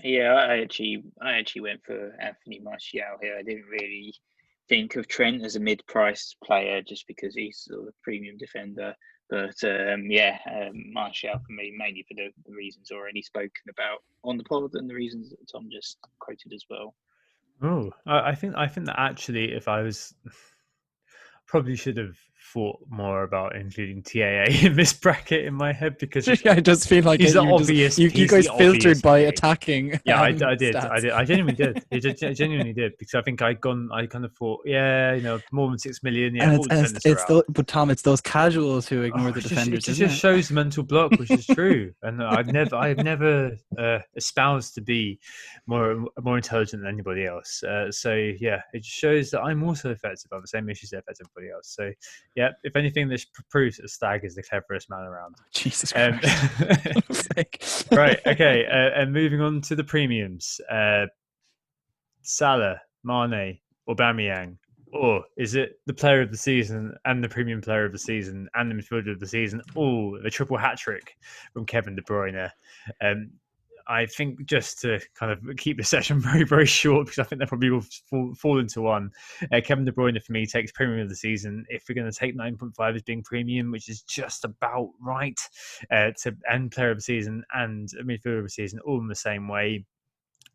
Yeah, I actually went for Anthony Martial here. I didn't really think of Trent as a mid-priced player just because he's sort of a premium defender. But Martial for me, mainly for the reasons already spoken about on the pod and the reasons that Tom just quoted as well. Oh, I think that actually, if I was, probably should have thought more about including TAA in this bracket in my head, because I just feel like he's the obvious. You guys filtered by attacking. Yeah, I did. I genuinely did. I genuinely did, because I think I kind of thought, more than 6 million. Yeah, and but Tom, it's those casuals who ignore the defenders. It just shows the mental block, which is true. And I've never espoused to be more intelligent than anybody else. So yeah, it just shows that I'm also affected by the same issues that affect everybody else. So yeah, if anything, this proves that Stag is the cleverest man around. Jesus Christ. Right, okay, and moving on to the premiums. Salah, Mane, Aubameyang, or is it the player of the season and the premium player of the season and the midfielder of the season? Oh, the triple hat-trick from Kevin De Bruyne. I think, just to kind of keep the session very, very short, because I think they probably will fall into one. Kevin De Bruyne, for me, takes premium of the season. If we're going to take 9.5 as being premium, which is just about right, to end player of the season and midfielder of the season all in the same way.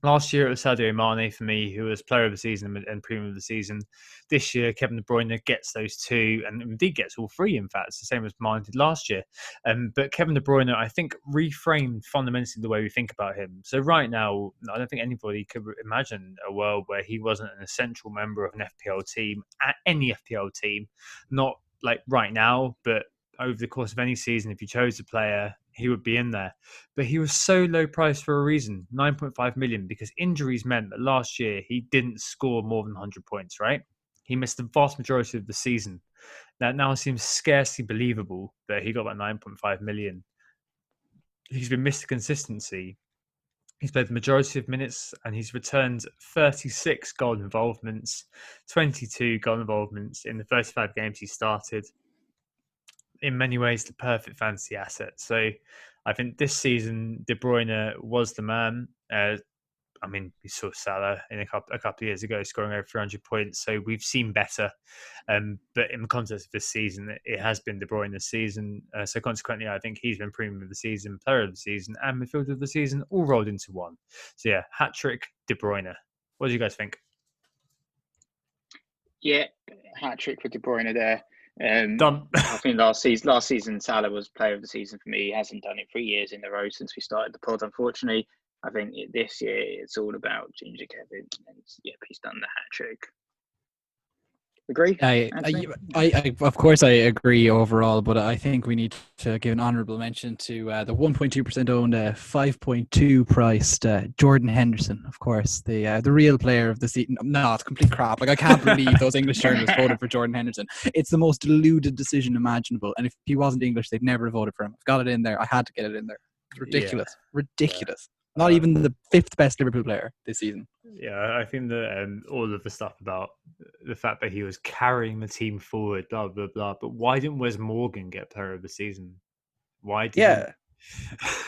Last year, it was Sadio Mane for me, who was player of the season and premium of the season. This year, Kevin De Bruyne gets those two, and indeed gets all three, in fact. It's the same as Mane did last year. But Kevin De Bruyne, I think, reframed fundamentally the way we think about him. So right now, I don't think anybody could imagine a world where he wasn't an essential member of an FPL team, at any FPL team. Not like right now, but over the course of any season, if you chose a player, he would be in there. But he was so low priced for a reason, 9.5 million, because injuries meant that last year he didn't score more than 100 points, right? He missed the vast majority of the season. That now seems scarcely believable that he got that 9.5 million. He's been Mr. Consistency. He's played the majority of minutes, and he's returned 36 goal involvements, 22 goal involvements in the 35 games he started. In many ways, the perfect fantasy asset. So I think this season, De Bruyne was the man. We saw Salah in a couple of years ago scoring over 300 points. So we've seen better. But in the context of this season, it has been De Bruyne's season. So consequently, I think he's been premium of the season, player of the season, and midfielder of the season, all rolled into one. So yeah, hat-trick De Bruyne. What do you guys think? Yeah, hat-trick for De Bruyne there. Done. I think last season Salah was player of the season for me. He hasn't done it 3 years in a row since we started the pod, unfortunately. I think this year it's all about Ginger Kevin, and he's done the hat trick. Agree? I of course I agree overall, but I think we need to give an honourable mention to the 1.2% owned, 5.2 priced Jordan Henderson. Of course, the real player of the season. No, it's complete crap. Like, I can't believe those English journalists voted for Jordan Henderson. It's the most deluded decision imaginable. And if he wasn't English, they'd never have voted for him. I've got it in there. I had to get it in there. It's ridiculous. Yeah. Ridiculous. Yeah. Not even the fifth best Liverpool player this season. Yeah, I think that all of the stuff about the fact that he was carrying the team forward, blah, blah, blah. But why didn't Wes Morgan get player of the season? Why did yeah.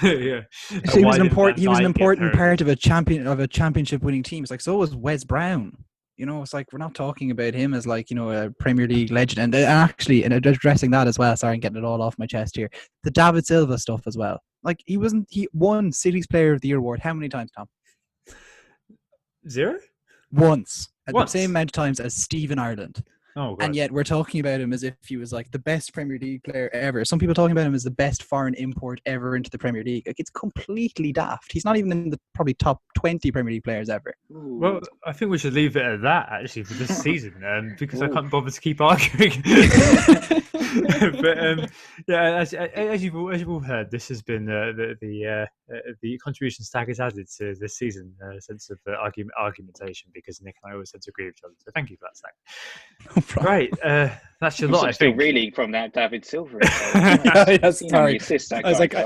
Yeah. So he was an important part of a championship winning team. It's like, so was Wes Brown. You know, it's like, we're not talking about him as like, a Premier League legend. And actually, and addressing that as well, sorry, I'm getting it all off my chest here. The David Silva stuff as well. Like, he won City's Player of the Year award how many times, Tom? 0? Once. The same amount of times as Stephen Ireland. Oh, God. And yet we're talking about him as if he was like the best Premier League player ever. Some people talking about him as the best foreign import ever into the Premier League. Like, it's completely daft. He's not even in the probably top 20 Premier League players ever. Well, I think we should leave it at that, actually, for this season, because I can't bother to keep arguing. But as you've all heard, this has been the the contribution stack is added to this season, a sense of argumentation, because Nick and I always tend to agree with each other. So thank you for that, Stack. Right, that's your lot. I still think. reeling from that David Silver. Yes, sorry. Assists that I was guy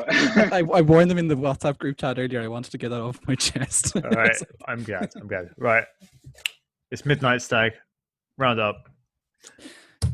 like, I warned them in the WhatsApp group chat earlier. I wanted to get that off my chest. All right, I'm glad. Right, it's midnight, Stag. Round up.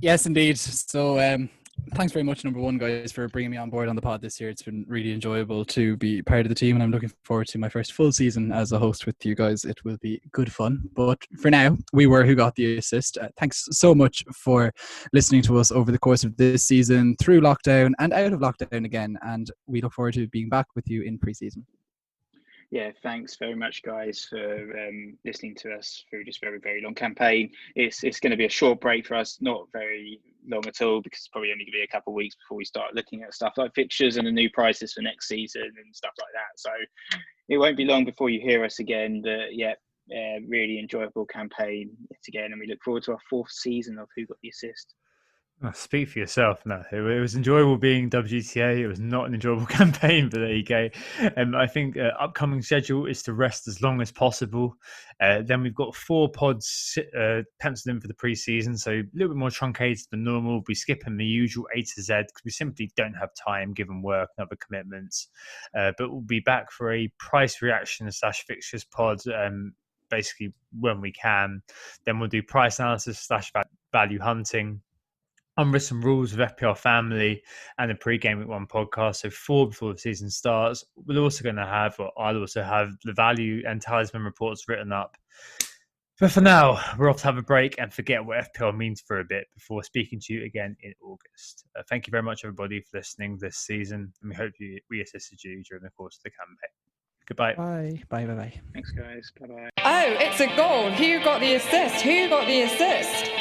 Yes, indeed. So, thanks very much, number one, guys, for bringing me on board on the pod this year. It's been really enjoyable to be part of the team, and I'm looking forward to my first full season as a host with you guys. It will be good fun. But for now, we were Who Got the Assist. Thanks so much for listening to us over the course of this season, through lockdown and out of lockdown again. And we look forward to being back with you in pre-season. Yeah, thanks very much, guys, for listening to us through this very, very long campaign. It's going to be a short break for us, not very long at all, because it's probably only going to be a couple of weeks before we start looking at stuff like fixtures and the new prices for next season and stuff like that. So it won't be long before you hear us again. But yeah, really enjoyable campaign yet again, and we look forward to our fourth season of Who Got the Assist. Oh, speak for yourself. No, it was enjoyable being WGTA. It was not an enjoyable campaign, but there you go. I think upcoming schedule is to rest as long as possible. Then we've got 4 pods penciled in for the pre-season, so a little bit more truncated than normal. We'll be skipping the usual A to Z because we simply don't have time given work and other commitments. But we'll be back for a price reaction / fixtures pod basically when we can. Then we'll do price analysis / value hunting, unwritten rules of FPL family, and a pre-game week 1 podcast. So 4 before the season starts. We're also going to have, or I'll also have, the value and talisman reports written up. But for now, we're off to have a break and forget what FPL means for a bit before speaking to you again in August. Thank you very much, everybody, for listening this season, and we hope we assisted you during the course of the campaign. Goodbye. Bye. Thanks, guys. Bye-bye. Oh, it's a goal. Who got the assist?